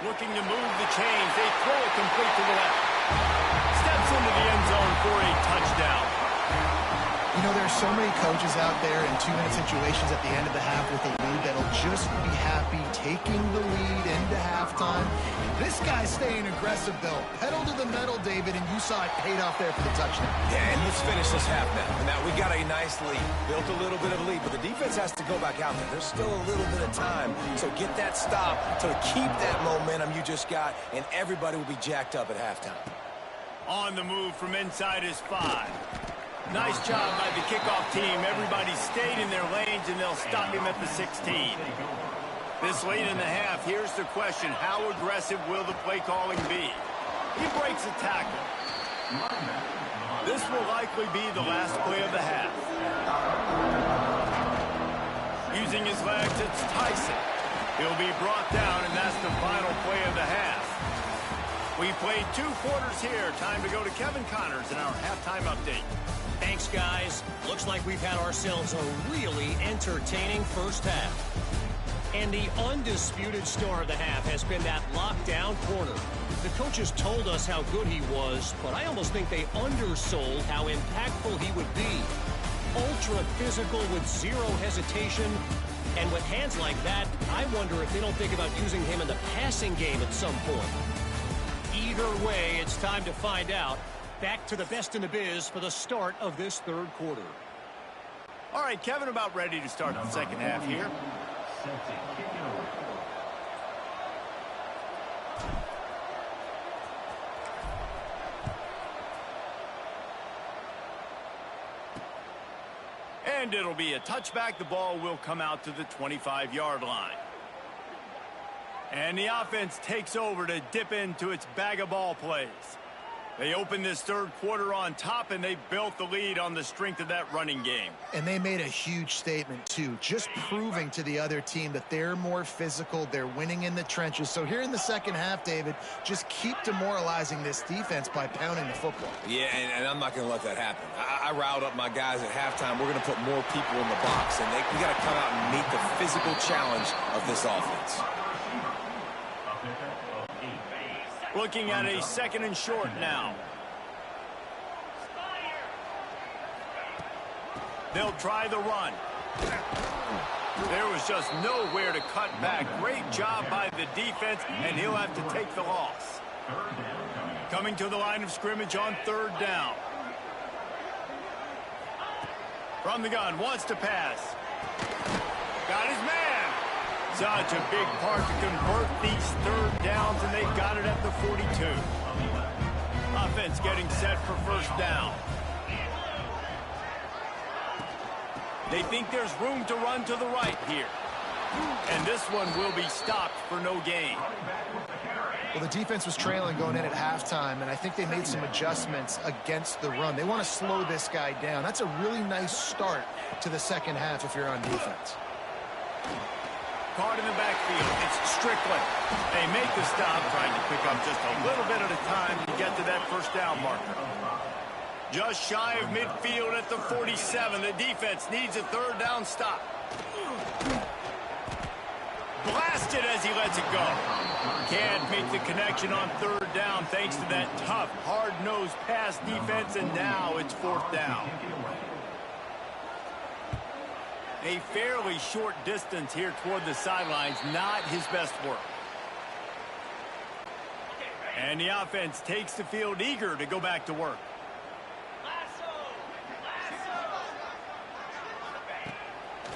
Looking to move the chains. They throw it complete to the left. Steps into the end zone for a touchdown. You know, there's so many coaches out there in 2-minute situations at the end of the half with a lead that'll just be happy taking the lead into halftime. This guy's staying aggressive, though. Pedal to the metal, David, and you saw it paid off there for the touchdown. Yeah, and let's finish this half now. Now, we got a nice lead. Built a little bit of a lead, but the defense has to go back out there. There's still a little bit of time. So get that stop to keep that momentum you just got, and everybody will be jacked up at halftime. On the move from inside his 5. Nice job by the kickoff team. Everybody stayed in their lanes, and they'll stop him at the 16. This late in the half, here's the question. How aggressive will the play calling be? He breaks a tackle. This will likely be the last play of the half. Using his legs, it's Tyson. He'll be brought down, and that's the final play of the half. We played 2 quarters here. Time to go to Kevin Connors in our halftime update. Thanks, guys. Looks like we've had ourselves a really entertaining first half. And the undisputed star of the half has been that lockdown corner. The coaches told us how good he was, but I almost think they undersold how impactful he would be. Ultra physical with zero hesitation. And with hands like that, I wonder if they don't think about using him in the passing game at some point. Either way, it's time to find out. Back to the best in the biz for the start of this third quarter. All right, Kevin, about ready to start the second half here. And it'll be a touchback. The ball will come out to the 25-yard line. And the offense takes over to dip into its bag of ball plays. They opened this third quarter on top, and they built the lead on the strength of that running game. And they made a huge statement, too, just proving to the other team that they're more physical, they're winning in the trenches. So here in the second half, David, just keep demoralizing this defense by pounding the football. Yeah, and I'm not going to let that happen. I riled up my guys at halftime. We're going to put more people in the box, and we got to come out and meet the physical challenge of this offense. Looking at a second and short now. They'll try the run. There was just nowhere to cut back. Great job by the defense, and he'll have to take the loss. Coming to the line of scrimmage on third down. From the gun, wants to pass. Got his man. Such a big part to convert these third downs, and they've got it at the 42. Offense getting set for first down. They think there's room to run to the right here. And this one will be stopped for no gain. Well, the defense was trailing going in at halftime, and I think they made some adjustments against the run. They want to slow this guy down. That's a really nice start to the second half if you're on defense. Caught in the backfield. It's Strickland. They make the stop, trying to pick up just a little bit at a time to get to that first down marker. Just shy of midfield at the 47. The defense needs a third down stop. Blasted as he lets it go. Can't make the connection on third down thanks to that tough, hard-nosed pass defense, and now it's fourth down. A fairly short distance here toward the sidelines, not his best work. And the offense takes the field, eager to go back to work.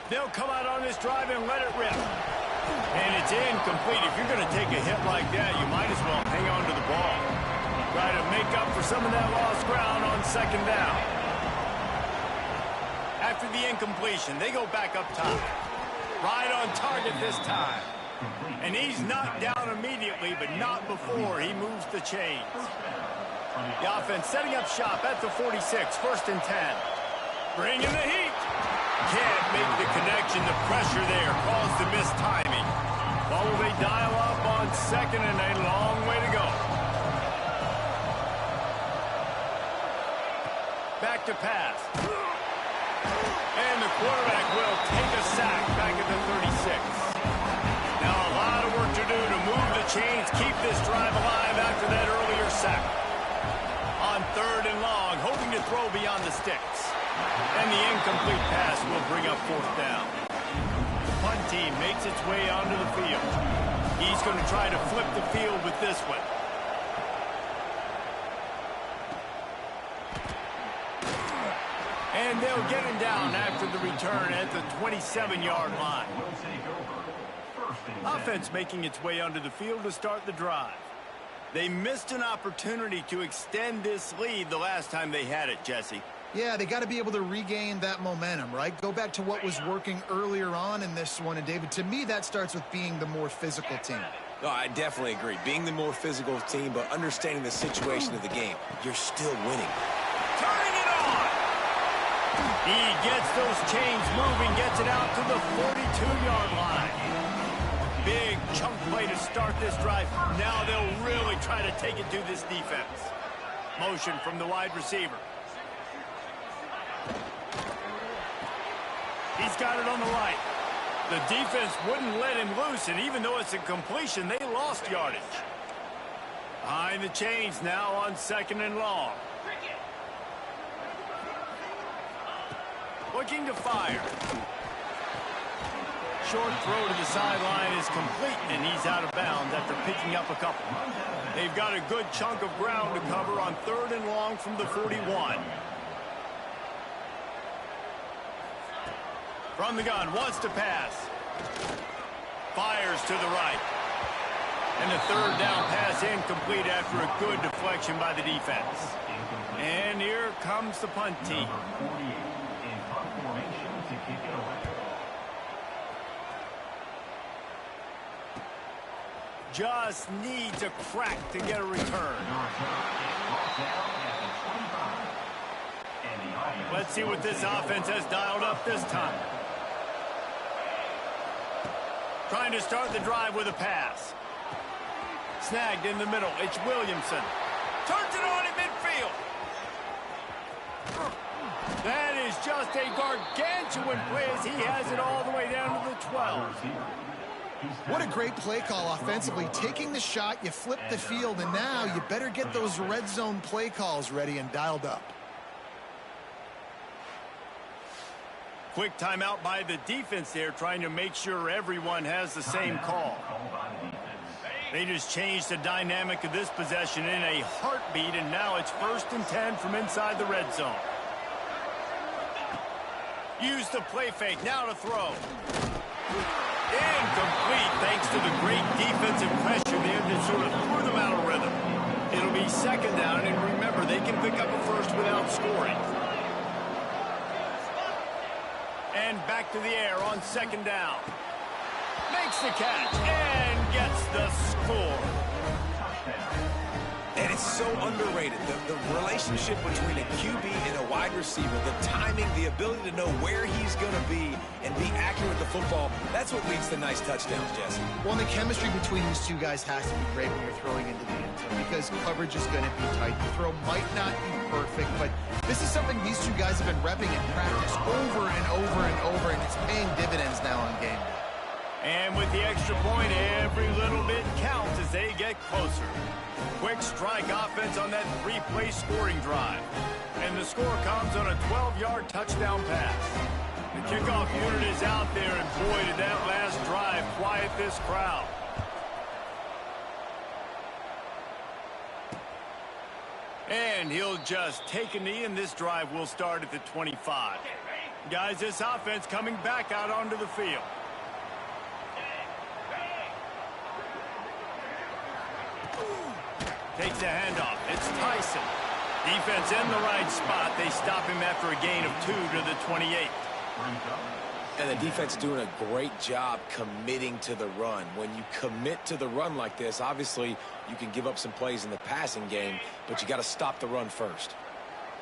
They'll come out on this drive and let it rip. And it's incomplete. If you're going to take a hit like that, you might as well hang on to the ball. Try to make up for some of that lost ground on second down. After the incompletion, they go back up top. Right on target this time. And he's knocked down immediately, but not before he moves the chains. The offense setting up shop at the 46, first and 10. Bringing the heat. Can't make the connection. The pressure there caused the missed timing. Well, will they dial up on second, and a long way to go. Back to pass. And the quarterback will take a sack back at the 36. Now a lot of work to do to move the chains, keep this drive alive after that earlier sack. On third and long, hoping to throw beyond the sticks. And the incomplete pass will bring up fourth down. The punt team makes its way onto the field. He's going to try to flip the field with this one. And they'll get him down after the return at the 27-yard line. Offense making its way onto the field to start the drive. They missed an opportunity to extend this lead the last time they had it, Jesse. Yeah, they got to be able to regain that momentum, right? Go back to what was working earlier on in this one. And, David, to me, that starts with being the more physical team. No, I definitely agree. Being the more physical team, but understanding the situation of the game. You're still winning. Turning it on! He gets those chains moving, gets it out to the 42-yard line. Big chunk play to start this drive. Now they'll really try to take it to this defense. Motion from the wide receiver. He's got it on the right. The defense wouldn't let him loose, and even though it's a completion, they lost yardage. Behind the chains now on 2nd and long. Looking to fire. Short throw to the sideline is complete, and he's out of bounds after picking up a couple. They've got a good chunk of ground to cover on 3rd and long from the 41. From the gun, wants to pass. Fires to the right. And a 3rd down pass incomplete after a good deflection by the defense. And here comes the punt team. Just needs a crack to get a return. Let's see what this offense has dialed up this time. Trying to start the drive with a pass. Snagged in the middle. It's Williamson. Turns it on in midfield. That is just a gargantuan play as he has it all the way down to the 12. What a great play call offensively. Taking the shot, you flip the field, and now you better get those red zone play calls ready and dialed up. Quick timeout by the defense there, trying to make sure everyone has the same call. They just changed the dynamic of this possession in a heartbeat, and now it's 1st and 10 from inside the red zone. Use the play fake, now to throw. Incomplete, thanks to the great defensive pressure there that sort of threw them out of rhythm. It'll be 2nd down, and remember, they can pick up a first without scoring. And back to the air on 2nd down. Makes the catch and gets the score. And it's so underrated. The relationship between a QB and a wide receiver, the timing, the ability to know where he's going to be and be accurate with the football, that's what leads to nice touchdowns, Jesse. Well, the chemistry between these two guys has to be great when you're throwing into the end zone because coverage is going to be tight. The throw might not be perfect, but this is something these two guys have been repping in practice over and over and over, and it's paying dividends now on game day. And with the extra point, every little bit counts as they get closer. Quick strike offense on that 3-play scoring drive. And the score comes on a 12-yard touchdown pass. The kickoff unit is out there, and boy, did that last drive quiet this crowd. And he'll just take a knee, and this drive will start at the 25. Guys, this offense coming back out onto the field. Takes a handoff. It's Tyson. Defense in the right spot. They stop him after a gain of 2 to the 28. And the defense doing a great job committing to the run. When you commit to the run like this, obviously you can give up some plays in the passing game, but you got to stop the run first.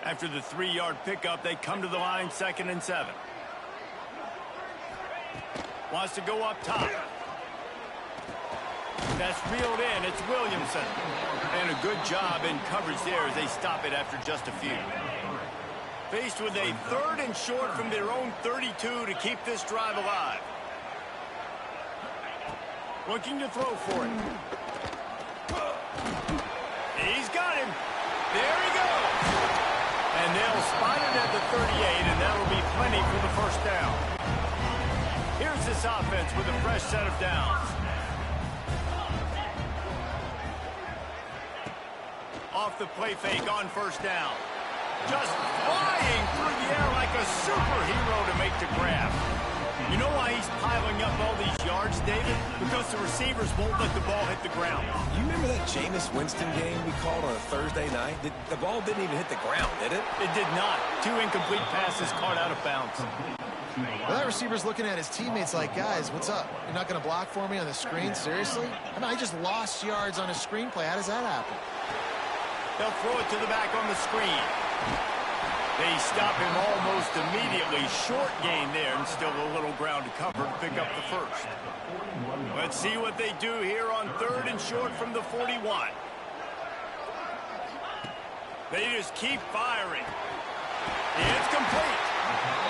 After the 3-yard pickup, they come to the line 2nd and 7. Wants to go up top. That's reeled in. It's Williamson. And a good job in coverage there as they stop it after just a few. Faced with a 3rd and short from their own 32 to keep this drive alive. Looking to throw for it. He's got him. There he goes. And they'll spot it at the 38, and that'll be plenty for the 1st down. Here's this offense with a fresh set of downs. Off the play fake on 1st down. Just flying through the air like a superhero to make the grab. You know why he's piling up all these yards, David? Because the receivers won't let the ball hit the ground. You remember that Jameis Winston game we called on a Thursday night? The ball didn't even hit the ground, did it? It did not. 2 incomplete passes caught out of bounds. Well, that receiver's looking at his teammates like, guys, what's up? You're not going to block for me on the screen? Seriously? I mean, I just lost yards on a screenplay. How does that happen? They'll throw it to the back on the screen. They stop him almost immediately. Short gain there, and still a little ground to cover to pick up the first. Let's see what they do here on 3rd and short from the 41. They just keep firing. It's complete.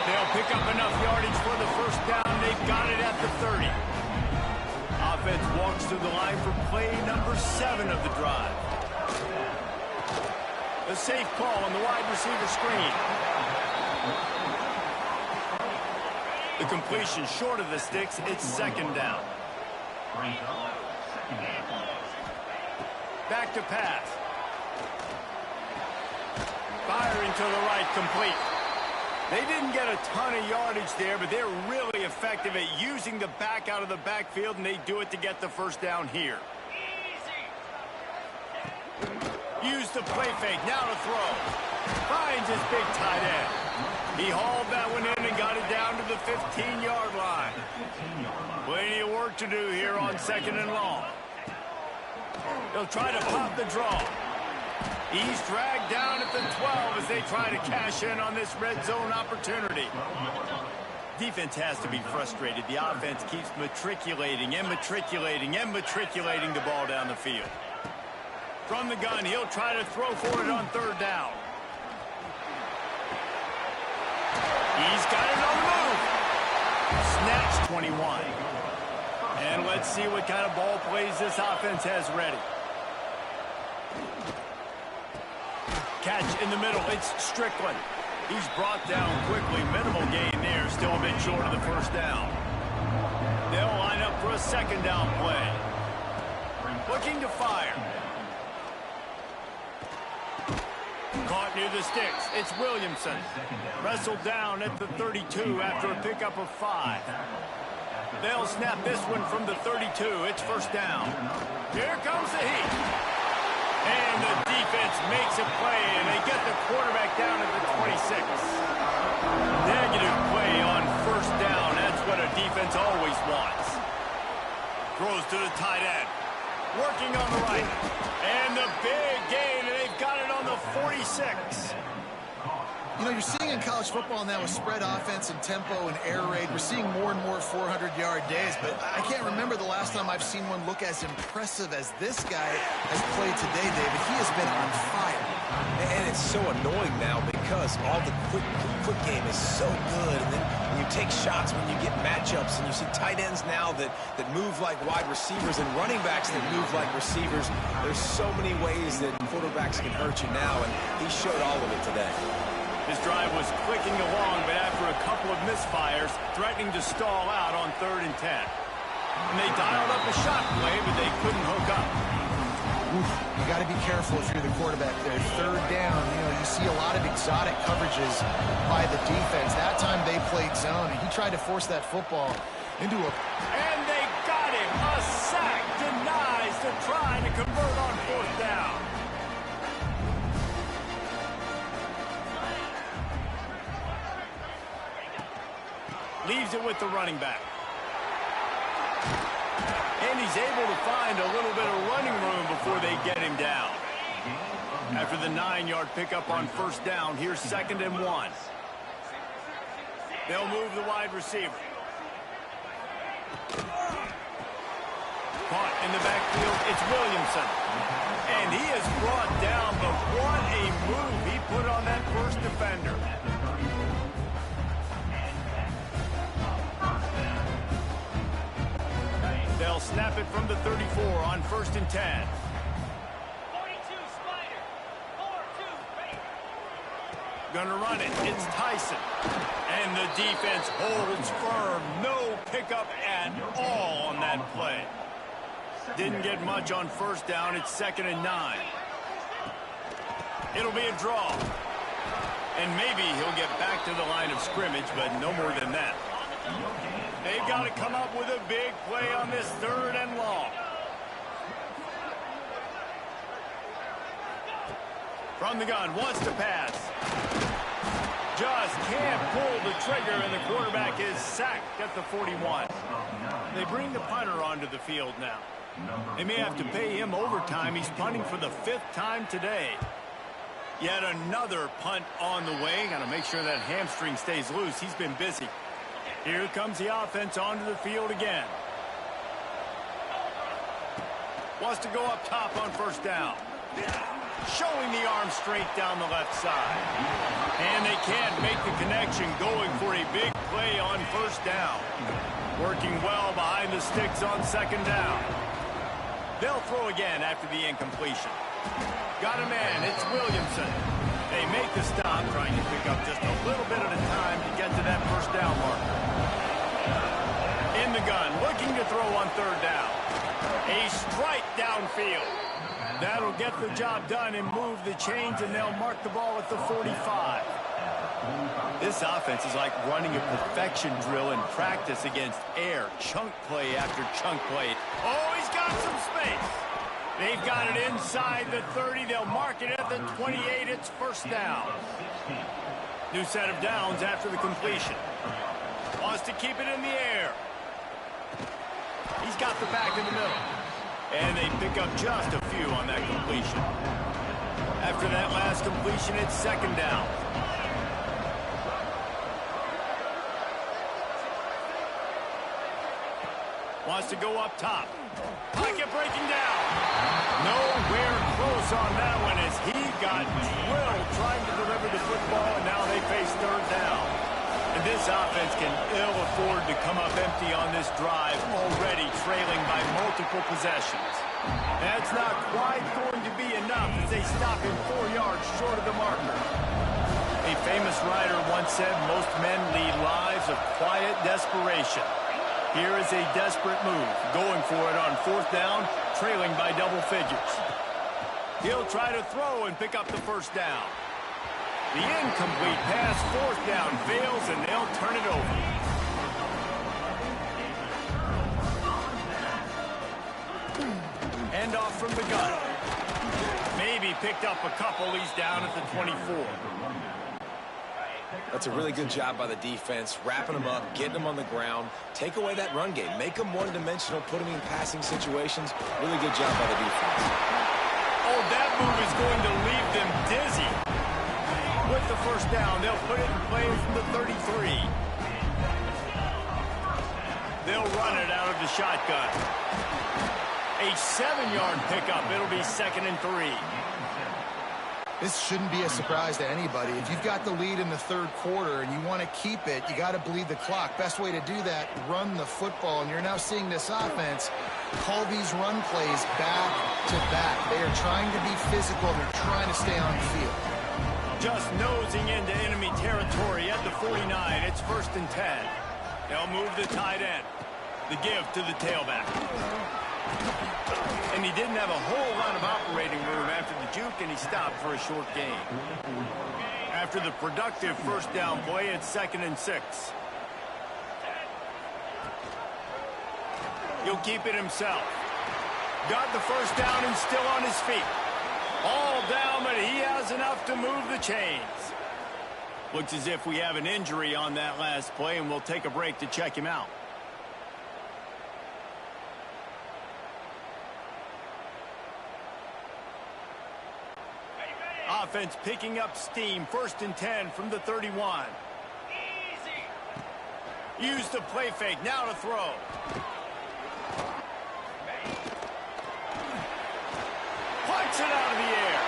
They'll pick up enough yardage for the first down. They've got it at the 30. Offense walks to the line for play number 7 of the drive. A safe call on the wide receiver screen. The completion short of the sticks. It's 2nd down. Back to pass. Firing to the right, complete. They didn't get a ton of yardage there, but they're really effective at using the back out of the backfield, and they do it to get the first down here. Use the play fake, now to throw. Finds his big tight end. He hauled that one in and got it down to the 15-yard line. Plenty of work to do here on 2nd and long. They'll try to pop the draw. He's dragged down at the 12 as they try to cash in on this red zone opportunity. Defense has to be frustrated. The offense keeps matriculating and matriculating and matriculating the ball down the field. From the gun, he'll try to throw for it on 3rd down. He's got it on the move. Snatch 21. And let's see what kind of ball plays this offense has ready. Catch in the middle. It's Strickland. He's brought down quickly. Minimal gain there. Still a bit short of the first down. They'll line up for a 2nd down play. Looking to fire. Caught near the sticks. It's Williamson. Wrestled down at the 32 after a pickup of 5. They'll snap this one from the 32. It's 1st down. Here comes the heat. And the defense makes a play, and they get the quarterback down at the 26. Negative play on 1st down. That's what a defense always wants. Throws to the tight end. Working on the right. And the big gain, and they've got it on the 46. You know, you're seeing in college football now with spread offense and tempo and air raid, we're seeing more and more 400-yard days, but I can't remember the last time I've seen one look as impressive as this guy has played today, David. He has been on fire. And it's so annoying now because all the quick game is so good, and then when you take shots, when you get matchups, and you see tight ends now that move like wide receivers and running backs that move like receivers, there's so many ways that quarterbacks can hurt you now, and he showed all of it today. His drive was clicking along, but after a couple of misfires, threatening to stall out on 3rd and 10. And they dialed up a shot play, but they couldn't hook up. Oof, you got to be careful if you're the quarterback there. 3rd down, you know, you see a lot of exotic coverages by the defense. That time they played zone, and he tried to force that football into a... And they got him! A sack denies to try to convert on 4th down. Leaves it with the running back. And he's able to find a little bit of running room before they get him down. After the 9-yard pickup on 1st down, here's 2nd and 1. They'll move the wide receiver. Caught in the backfield, it's Williamson. And he is brought down, but what a move he put on that first defender. They'll snap it from the 34 on 1st and 10. 42 Spider. 4-2 ready. Gonna run it. It's Tyson. And the defense holds firm. No pickup at all on that play. Didn't get much on 1st down. It's 2nd and 9. It'll be a draw. And maybe he'll get back to the line of scrimmage, but no more than that. They've got to come up with a big play on this 3rd and long. From the gun, wants to pass. Just can't pull the trigger, and the quarterback is sacked at the 41. They bring the punter onto the field now. They may have to pay him overtime. He's punting for the 5th time today. Yet another punt on the way. Got to make sure that hamstring stays loose. He's been busy. Here comes the offense onto the field again. Wants to go up top on first down. Showing the arm strength down the left side. And they can't make the connection, going for a big play on first down. Working well behind the sticks on second down. They'll throw again after the incompletion. Got a man, it's Williamson. They make the stop, trying to pick up just a little bit at a time to get to that first down marker. In the gun, looking to throw on third down. A strike downfield. That'll get the job done and move the chains, and they'll mark the ball at the 45. This offense is like running a perfection drill in practice against air. Chunk play after chunk play. Oh, he's got some space. They've got it inside the 30. They'll mark it at the 28. It's first down. New set of downs after the completion. Wants to keep it in the air. He's got the back in the middle. And they pick up just a few on that completion. After that last completion, it's second down. Wants to go up top. Pocket breaking down. Nowhere close on that one as he got drilled trying to deliver the football, and now they face third down. And this offense can ill afford to come up empty on this drive, already trailing by multiple possessions. That's not quite going to be enough as they stop him 4 yards short of the marker. A famous writer once said most men lead lives of quiet desperation. Here is a desperate move, going for it on fourth down, trailing by double figures. He'll try to throw and pick up the first down. The incomplete pass, fourth down, fails, and they'll turn it over. Hand off from the gun. Maybe picked up a couple. He's down at the 24. That's a really good job by the defense, wrapping them up, getting them on the ground, take away that run game, make them one-dimensional, put them in passing situations. Really good job by the defense. Oh, that move is going to leave them dizzy. With the first down, they'll put it in play from the 33. They'll run it out of the shotgun. A 7-yard pickup. It'll be 2nd and 3. This shouldn't be a surprise to anybody. If you've got the lead in the third quarter and you want to keep it, you got to bleed the clock. Best way to do that, run the football. And you're now seeing this offense call these run plays back to back. They are trying to be physical. They're trying to stay on the field. Just nosing into enemy territory at the 49. It's 1st and 10. They'll move the tight end. The give to the tailback. And he didn't have a whole lot of operating room after the juke, and he stopped for a short gain. After the productive first down play, it's 2nd and 6. He'll keep it himself. Got the first down and still on his feet. All down, but he has enough to move the chains. Looks as if we have an injury on that last play, and we'll take a break to check him out. Offense picking up steam. 1st and 10 from the 31. Use the play fake. Now to throw. Punch it out of the air.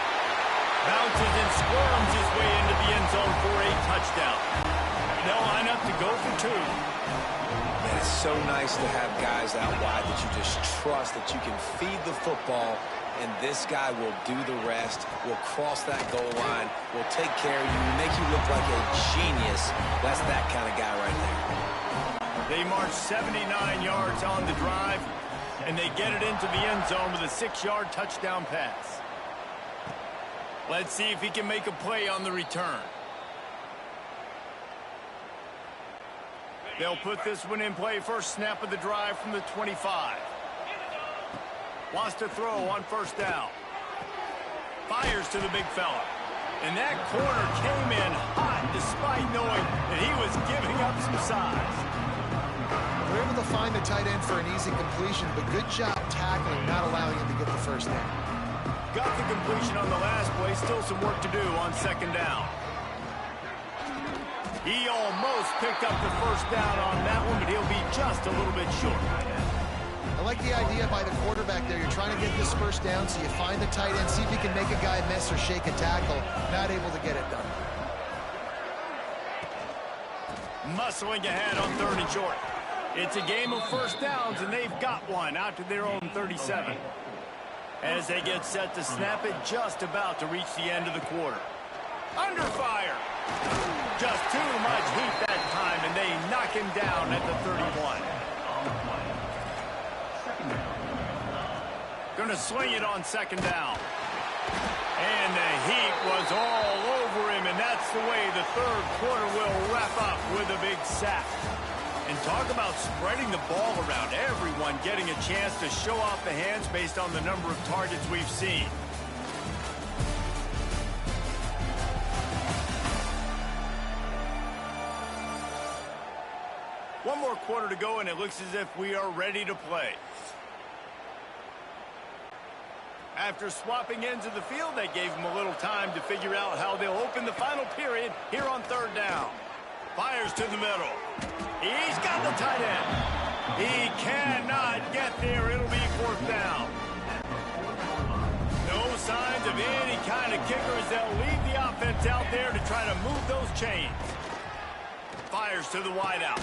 Bounces and squirms his way into the end zone for a touchdown. They'll line up to go for 2. Man, it's so nice to have guys out wide that you just trust that you can feed the football, and this guy will do the rest, will cross that goal line, will take care of you, make you look like a genius. That's that kind of guy right there. They march 79 yards on the drive, and they get it into the end zone with a 6-yard touchdown pass. Let's see if he can make a play on the return. They'll put this one in play. First snap of the drive from the 25. Wants to throw on first down. Fires to the big fella. And that corner came in hot despite knowing that he was giving up some size. They're able to find the tight end for an easy completion, but good job tackling, not allowing him to get the first down. got the completion on the last play. Still some work to do on second down. He almost picked up the first down on that one, but he'll be just a little bit short. I like the idea by the quarterback there. You're trying to get this first down, so you find the tight end, see if you can make a guy miss or shake a tackle. Not able to get it done. Muscling ahead on 3rd and short. It's a game of first downs, and they've got one out to their own 37. As they get set to snap it, just about to reach the end of the quarter. Under fire. Just too much heat that time, and they knock him down at the 31. Gonna swing it on second down. And the heat was all over him, and that's the way the 3rd quarter will wrap up with a big sack. And talk about spreading the ball around, everyone getting a chance to show off the hands based on the number of targets we've seen. One more quarter to go, and it looks as if we are ready to play. After swapping ends of the field, they gave him a little time to figure out how they'll open the final period here on 3rd down. Fires to the middle. He's got the tight end. He cannot get there. It'll be 4th down. No signs of any kind of kickers. They'll leave the offense out there to try to move those chains. Fires to the wideout.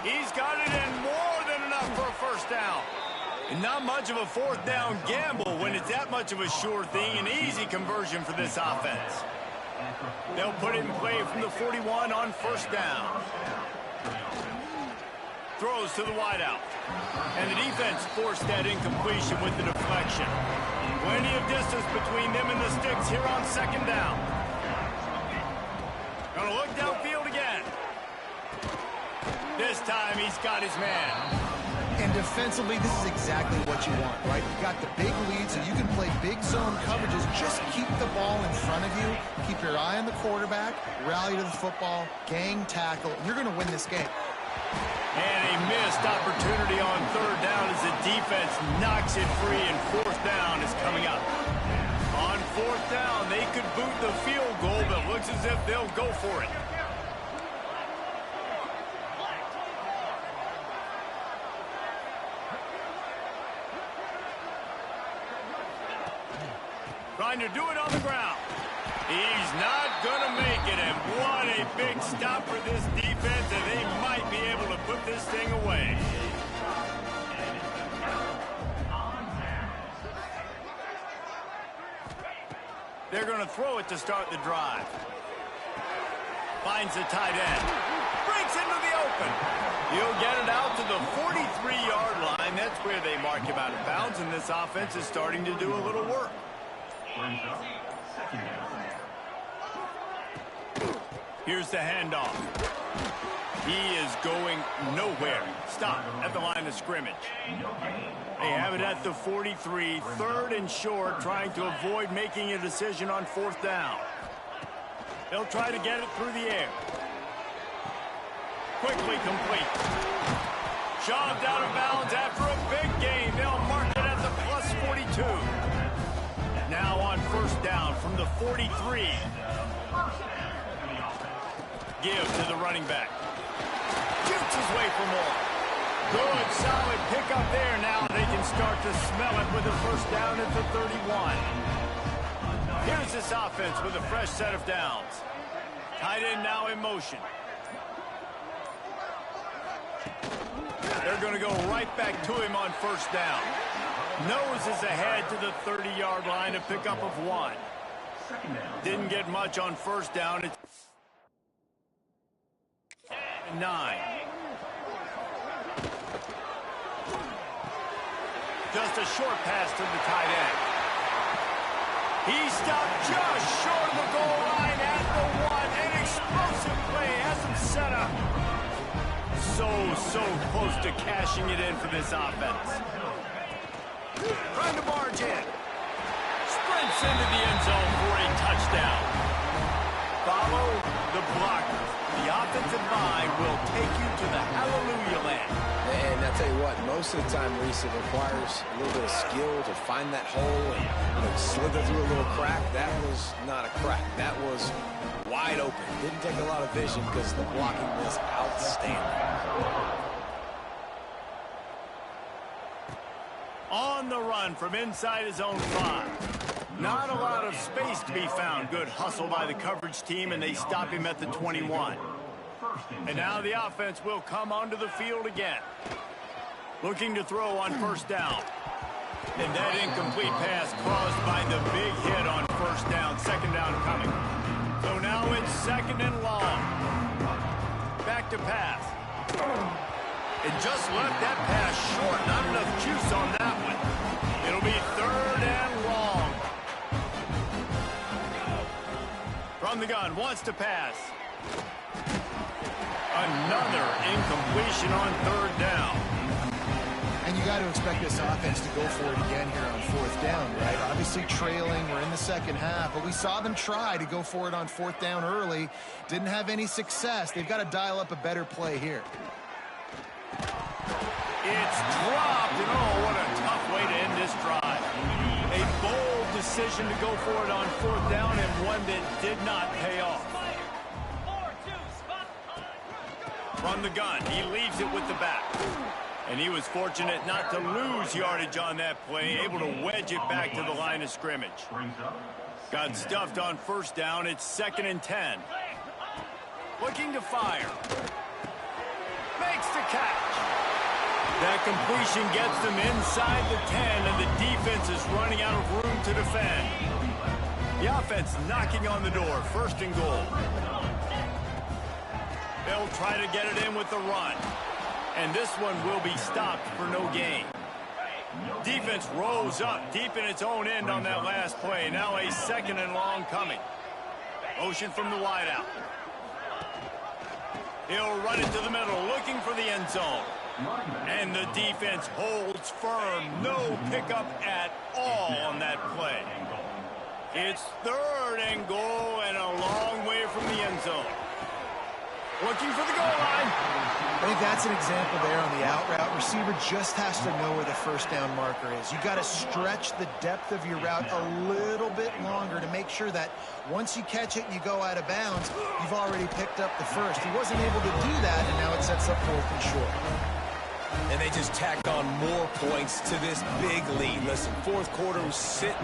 He's got it in more than enough for a first down. And not much of a 4th down gamble when it's that much of a sure thing. An easy conversion for this offense. They'll put it in play from the 41 on first down. Throws to the wideout. And the defense forced that incompletion with the deflection. Plenty of distance between them and the sticks here on second down. Gonna look downfield again. This time he's got his man. And defensively, this is exactly what you want, right? You got the big lead, so you can play big zone coverages. Just keep the ball in front of you. Keep your eye on the quarterback. Rally to the football. Gang tackle. You're going to win this game. And a missed opportunity on 3rd down as the defense knocks it free, and 4th down is coming up. On 4th down, they could boot the field goal, but looks as if they'll go for it. Trying to do it on the ground. He's not going to make it, and what a big stop for this defense, and they might be able to put this thing away. They're going to throw it to start the drive. Finds the tight end. Breaks into the open. He'll get it out to the 43-yard line. That's where they mark him out of bounds, and this offense is starting to do a little work. Here's the handoff. He is going nowhere. Stop at the line of scrimmage. They have it at the 43, 3rd and short, trying to avoid making a decision on 4th down. They'll try to get it through the air. Quickly complete. Shoved out of bounds after a big gain. They'll mark it at the plus 42. Now on first down from the 43. Give to the running back. Shoots his way for more. Good, solid pickup there. Now they can start to smell it with a first down at the 31. Here's this offense with a fresh set of downs. Tight end now in motion. They're going to go right back to him on first down. Noses ahead to the 30-yard line, a pickup of 1. Didn't get much on first down. It's 9. Just a short pass to the tight end. He stopped just short of the goal line at the 1. An explosive play has him set up. So close to cashing it in for this offense. Trying to barge in. Sprints into the end zone for a touchdown. Follow the blockers. The offensive line will take you to the hallelujah land. And that's tell you what, most of the time, Reese, it requires a little bit of skill to find that hole and slither through a little crack. That was not a crack. That was wide open. Didn't take a lot of vision because the blocking was outstanding. On the run from inside his own 5. Not a lot of space to be found. Good hustle by the coverage team, and they stop him at the 21. And now the offense will come onto the field again. Looking to throw on first down. And that incomplete pass caused by the big hit on first down. Second down coming. So now it's second and long. Back to pass. And just left that pass short. Not enough juice on that one. It'll be third and long. From the gun, wants to pass. Another incompletion on third down. And you got to expect this offense to go for it again here on fourth down, right? Obviously trailing, we're in the second half, but we saw them try to go for it on fourth down early. Didn't have any success. They've got to dial up a better play here. It's dropped, and oh, what a tough way to end this drive. A bold decision to go for it on fourth down, and one that did not pay off. From the gun, he leaves it with the back. And he was fortunate not to lose yardage on that play, able to wedge it back to the line of scrimmage. Got stuffed on first down, it's 2nd and 10. Looking to fire. Makes the catch. That completion gets them inside the 10, and the defense is running out of room to defend. The offense knocking on the door, 1st and goal. They'll try to get it in with the run. And this one will be stopped for no gain. Defense rose up deep in its own end on that last play. Now a 2nd and long coming. Motion from the wideout. He'll run it to the middle, looking for the end zone. And the defense holds firm. No pickup at all on that play. It's 3rd and goal and a long way from the end zone. Looking for the goal line. I think that's an example there on the out route. Receiver just has to know where the first down marker is. You got to stretch the depth of your route a little bit longer to make sure that once you catch it and you go out of bounds, you've already picked up the first. He wasn't able to do that, and now it sets up 4th and short. And they just tacked on more points to this big lead. Listen, 4th quarter was sitting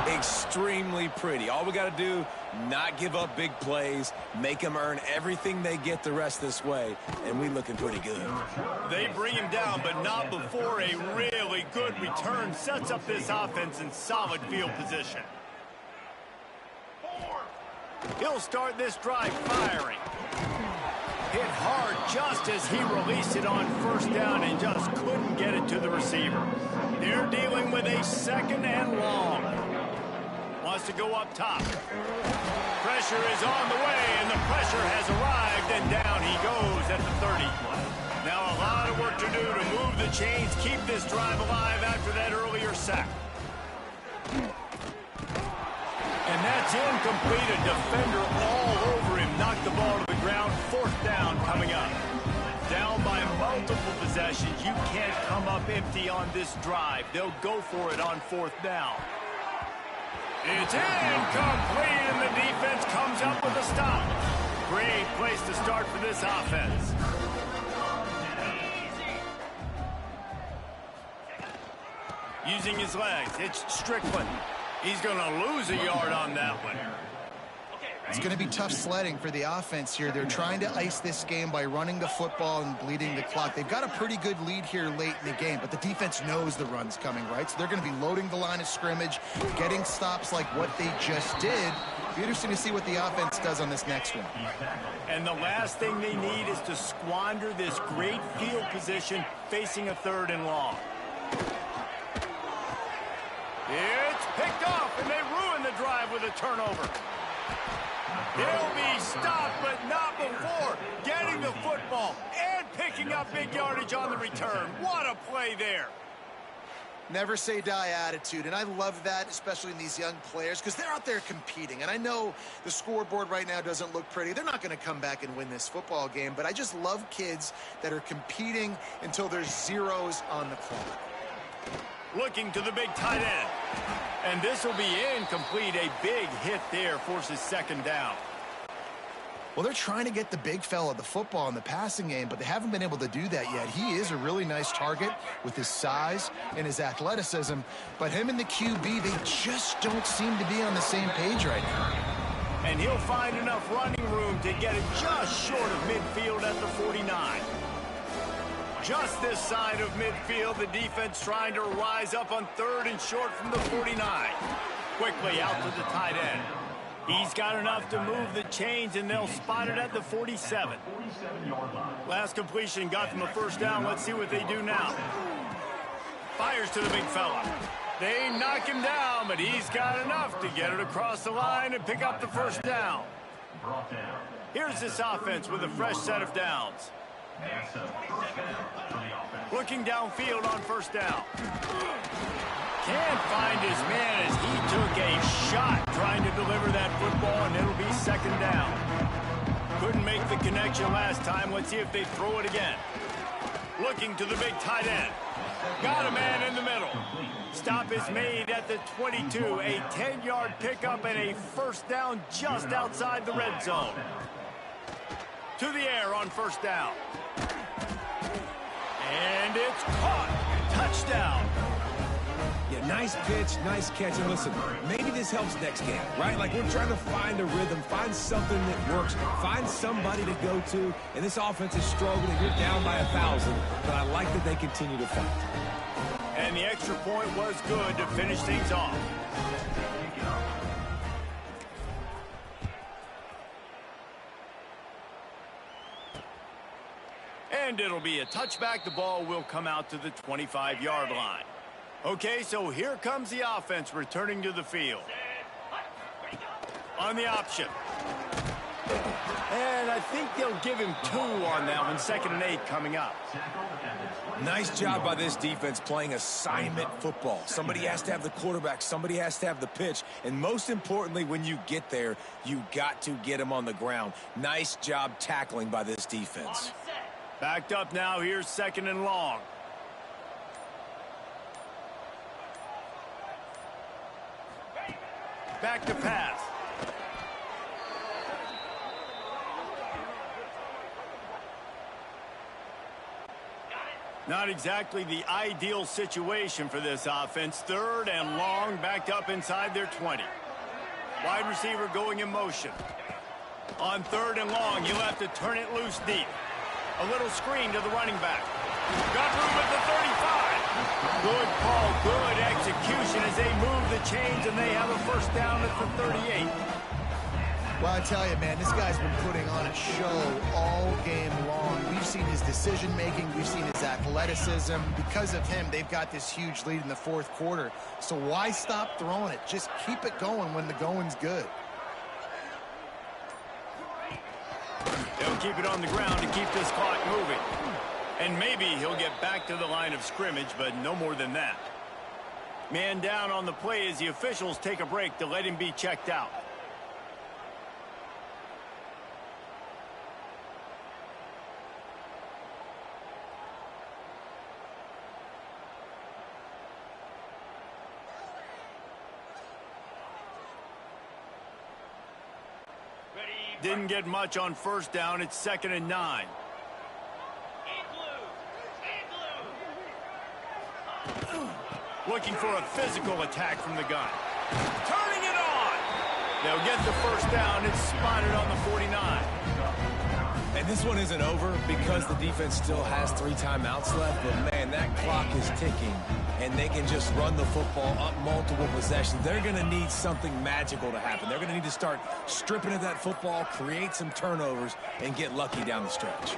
extremely pretty. All we got to do, not give up big plays, make them earn everything they get the rest this way, and we looking pretty good. They bring him down, but not before a really good return sets up this offense in solid field position. He'll start this drive firing. Hit hard just as he released it on first down and just couldn't get it to the receiver. They're dealing with a 2nd and long. Wants to go up top. Pressure is on the way, and the pressure has arrived, and down he goes at the 30. Now a lot of work to do to move the chains, keep this drive alive after that earlier sack. And that's incomplete. A defender all over him. Knocked the ball to the ground. 4th down coming up. Down by multiple possessions. You can't come up empty on this drive. They'll go for it on 4th down. It's incomplete, and the defense comes up with a stop. Great place to start for this offense. Using his legs, it's Strickland. He's going to lose a yard on that one. It's going to be tough sledding for the offense here. They're trying to ice this game by running the football and bleeding the clock. They've got a pretty good lead here late in the game, but the defense knows the run's coming, right? So they're going to be loading the line of scrimmage, getting stops like what they just did. It'll be interesting to see what the offense does on this next one. And the last thing they need is to squander this great field position facing a 3rd and long. It's picked off, and they ruin the drive with a turnover. He'll be stopped, but not before getting the football and picking up big yardage on the return. What a play there. Never say die attitude, and I love that, especially in these young players, because they're out there competing. And I know the scoreboard right now doesn't look pretty. They're not going to come back and win this football game, but I just love kids that are competing until there's zeros on the clock. Looking to the big tight end. And this will be incomplete. A big hit there forces second down. Well, they're trying to get the big fella the football in the passing game, but they haven't been able to do that yet. He is a really nice target with his size and his athleticism, but him and the QB, they just don't seem to be on the same page right now. And he'll find enough running room to get it just short of midfield at the 49. Just this side of midfield, the defense trying to rise up on third and short from the 49. Quickly out to the tight end. He's got enough to move the chains, and they'll spot it at the 47. Last completion got them a first down. Let's see what they do now. Fires to the big fella. They knock him down, but he's got enough to get it across the line and pick up the first down. Here's this offense with a fresh set of downs. Looking downfield on first down. Can't find his man as he took a shot trying to deliver that football, and it'll be second down. Couldn't make the connection last time. Let's see if they throw it again. Looking to the big tight end. Got a man in the middle. Stop is made at the 22. A 10-yard pickup and a first down just outside the red zone. To the air on first down. And it's caught. Touchdown. Yeah, nice pitch, nice catch. And listen, maybe this helps next game, right? Like, we're trying to find a rhythm, find something that works, find somebody to go to. And this offense is struggling. You're down by 1,000, but I like that they continue to fight. And the extra point was good to finish things off. And it'll be a touchback. The ball will come out to the 25-yard line. Okay, so here comes the offense returning to the field. On the option. And I think they'll give him 2 on that one. 2nd and 8 coming up. Nice job by this defense playing assignment football. Somebody has to have the quarterback. Somebody has to have the pitch. And most importantly, when you get there, you got to get him on the ground. Nice job tackling by this defense. Backed up now. Here's 2nd and long. Back to pass. Not exactly the ideal situation for this offense. 3rd and long, backed up inside their 20. Wide receiver going in motion. On 3rd and long, you'll have to turn it loose deep. A little screen to the running back. Got room at the 35. Good call, good execution as they move the chains, and they have a first down at the 38. Well, I tell you, man, this guy's been putting on a show all game long. We've seen his decision-making. We've seen his athleticism. Because of him, they've got this huge lead in the 4th quarter. So why stop throwing it? Just keep it going when the going's good. They'll keep it on the ground to keep this clock moving. And maybe he'll get back to the line of scrimmage, but no more than that. Man down on the play as the officials take a break to let him be checked out. Didn't get much on first down. It's 2nd and 9. Looking for a physical attack from the gun. Turning it on. They'll get the first down. It's spotted on the 49. And this one isn't over because the defense still has 3 timeouts left. But, man, that clock is ticking. And they can just run the football up multiple possessions. They're going to need something magical to happen. They're going to need to start stripping at that football, create some turnovers, and get lucky down the stretch.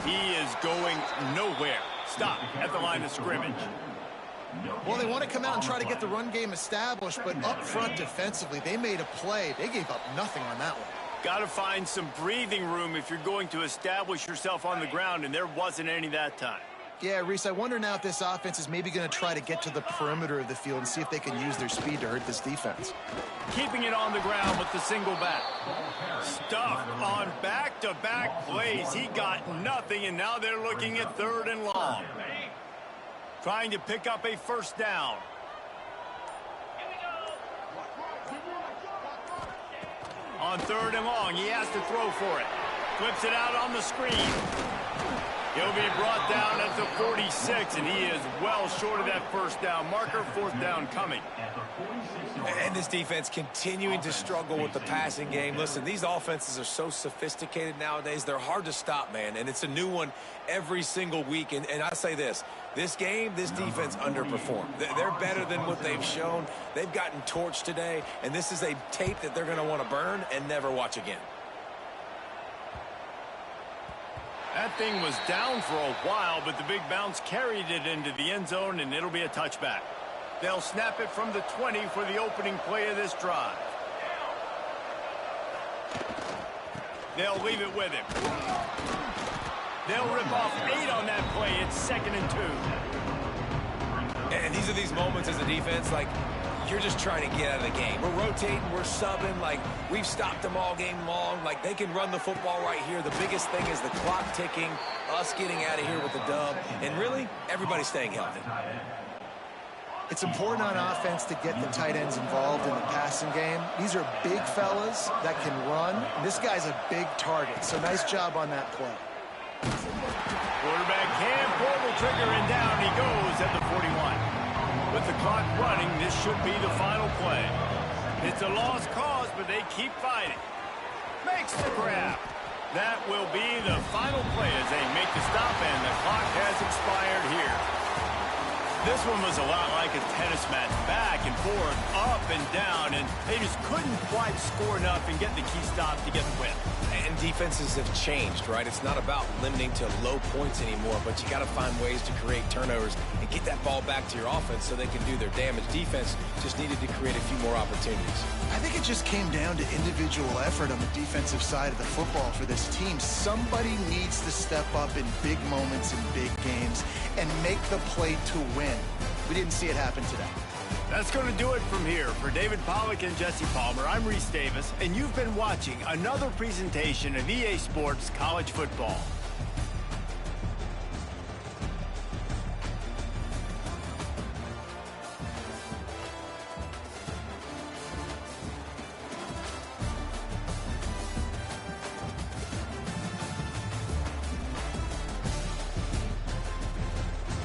He is going nowhere. Stop at the line of scrimmage. Well, they want to come out and try to get the run game established, but up front defensively, they made a play. They gave up nothing on that one. Got to find some breathing room if you're going to establish yourself on the ground, and there wasn't any that time. Yeah, Reese, I wonder now if this offense is maybe going to try to get to the perimeter of the field and see if they can use their speed to hurt this defense. Keeping it on the ground with the single back. Stuffed on back-to-back plays. He got nothing, and now they're looking at 3rd and long. Trying to pick up a first down. On 3rd and long, he has to throw for it. Flips it out on the screen. He'll be brought down at the 46, and he is well short of that first down marker. 4th down coming. And this defense continuing to struggle with the passing game. Listen, these offenses are so sophisticated nowadays. They're hard to stop, man, and it's a new one every single week. And I say this game, this defense underperformed. They're better than what they've shown. They've gotten torched today, and this is a tape that they're going to want to burn and never watch again. That thing was down for a while, but the big bounce carried it into the end zone, and it'll be a touchback. They'll snap it from the 20 for the opening play of this drive. They'll leave it with him. They'll rip off 8 on that play. It's 2nd and 2. And these are these moments as a defense, like, you're just trying to get out of the game. We're rotating, we're subbing, like, we've stopped them all game long. Like, they can run the football right here. The biggest thing is the clock ticking, us getting out of here with the dub, and really, everybody staying healthy. It's important on offense to get the tight ends involved in the passing game. These are big fellas that can run. This guy's a big target, so nice job on that play. Quarterback can pull the trigger, and down he goes at the 41. With the clock running, this should be the final play. It's a lost cause, but they keep fighting. Makes the grab. That will be the final play as they make the stop, and the clock has expired here. This one was a lot like a tennis match, back and forth, up and down, and they just couldn't quite score enough and get the key stop to get the win. And defenses have changed, right? It's not about limiting to low points anymore, but you got to find ways to create turnovers and get that ball back to your offense so they can do their damage. Defense just needed to create a few more opportunities. I think it just came down to individual effort on the defensive side of the football for this team. Somebody needs to step up in big moments in big games and make the play to win. We didn't see it happen today. That's going to do it from here. For David Pollack and Jesse Palmer, I'm Reese Davis, and you've been watching another presentation of EA Sports College Football.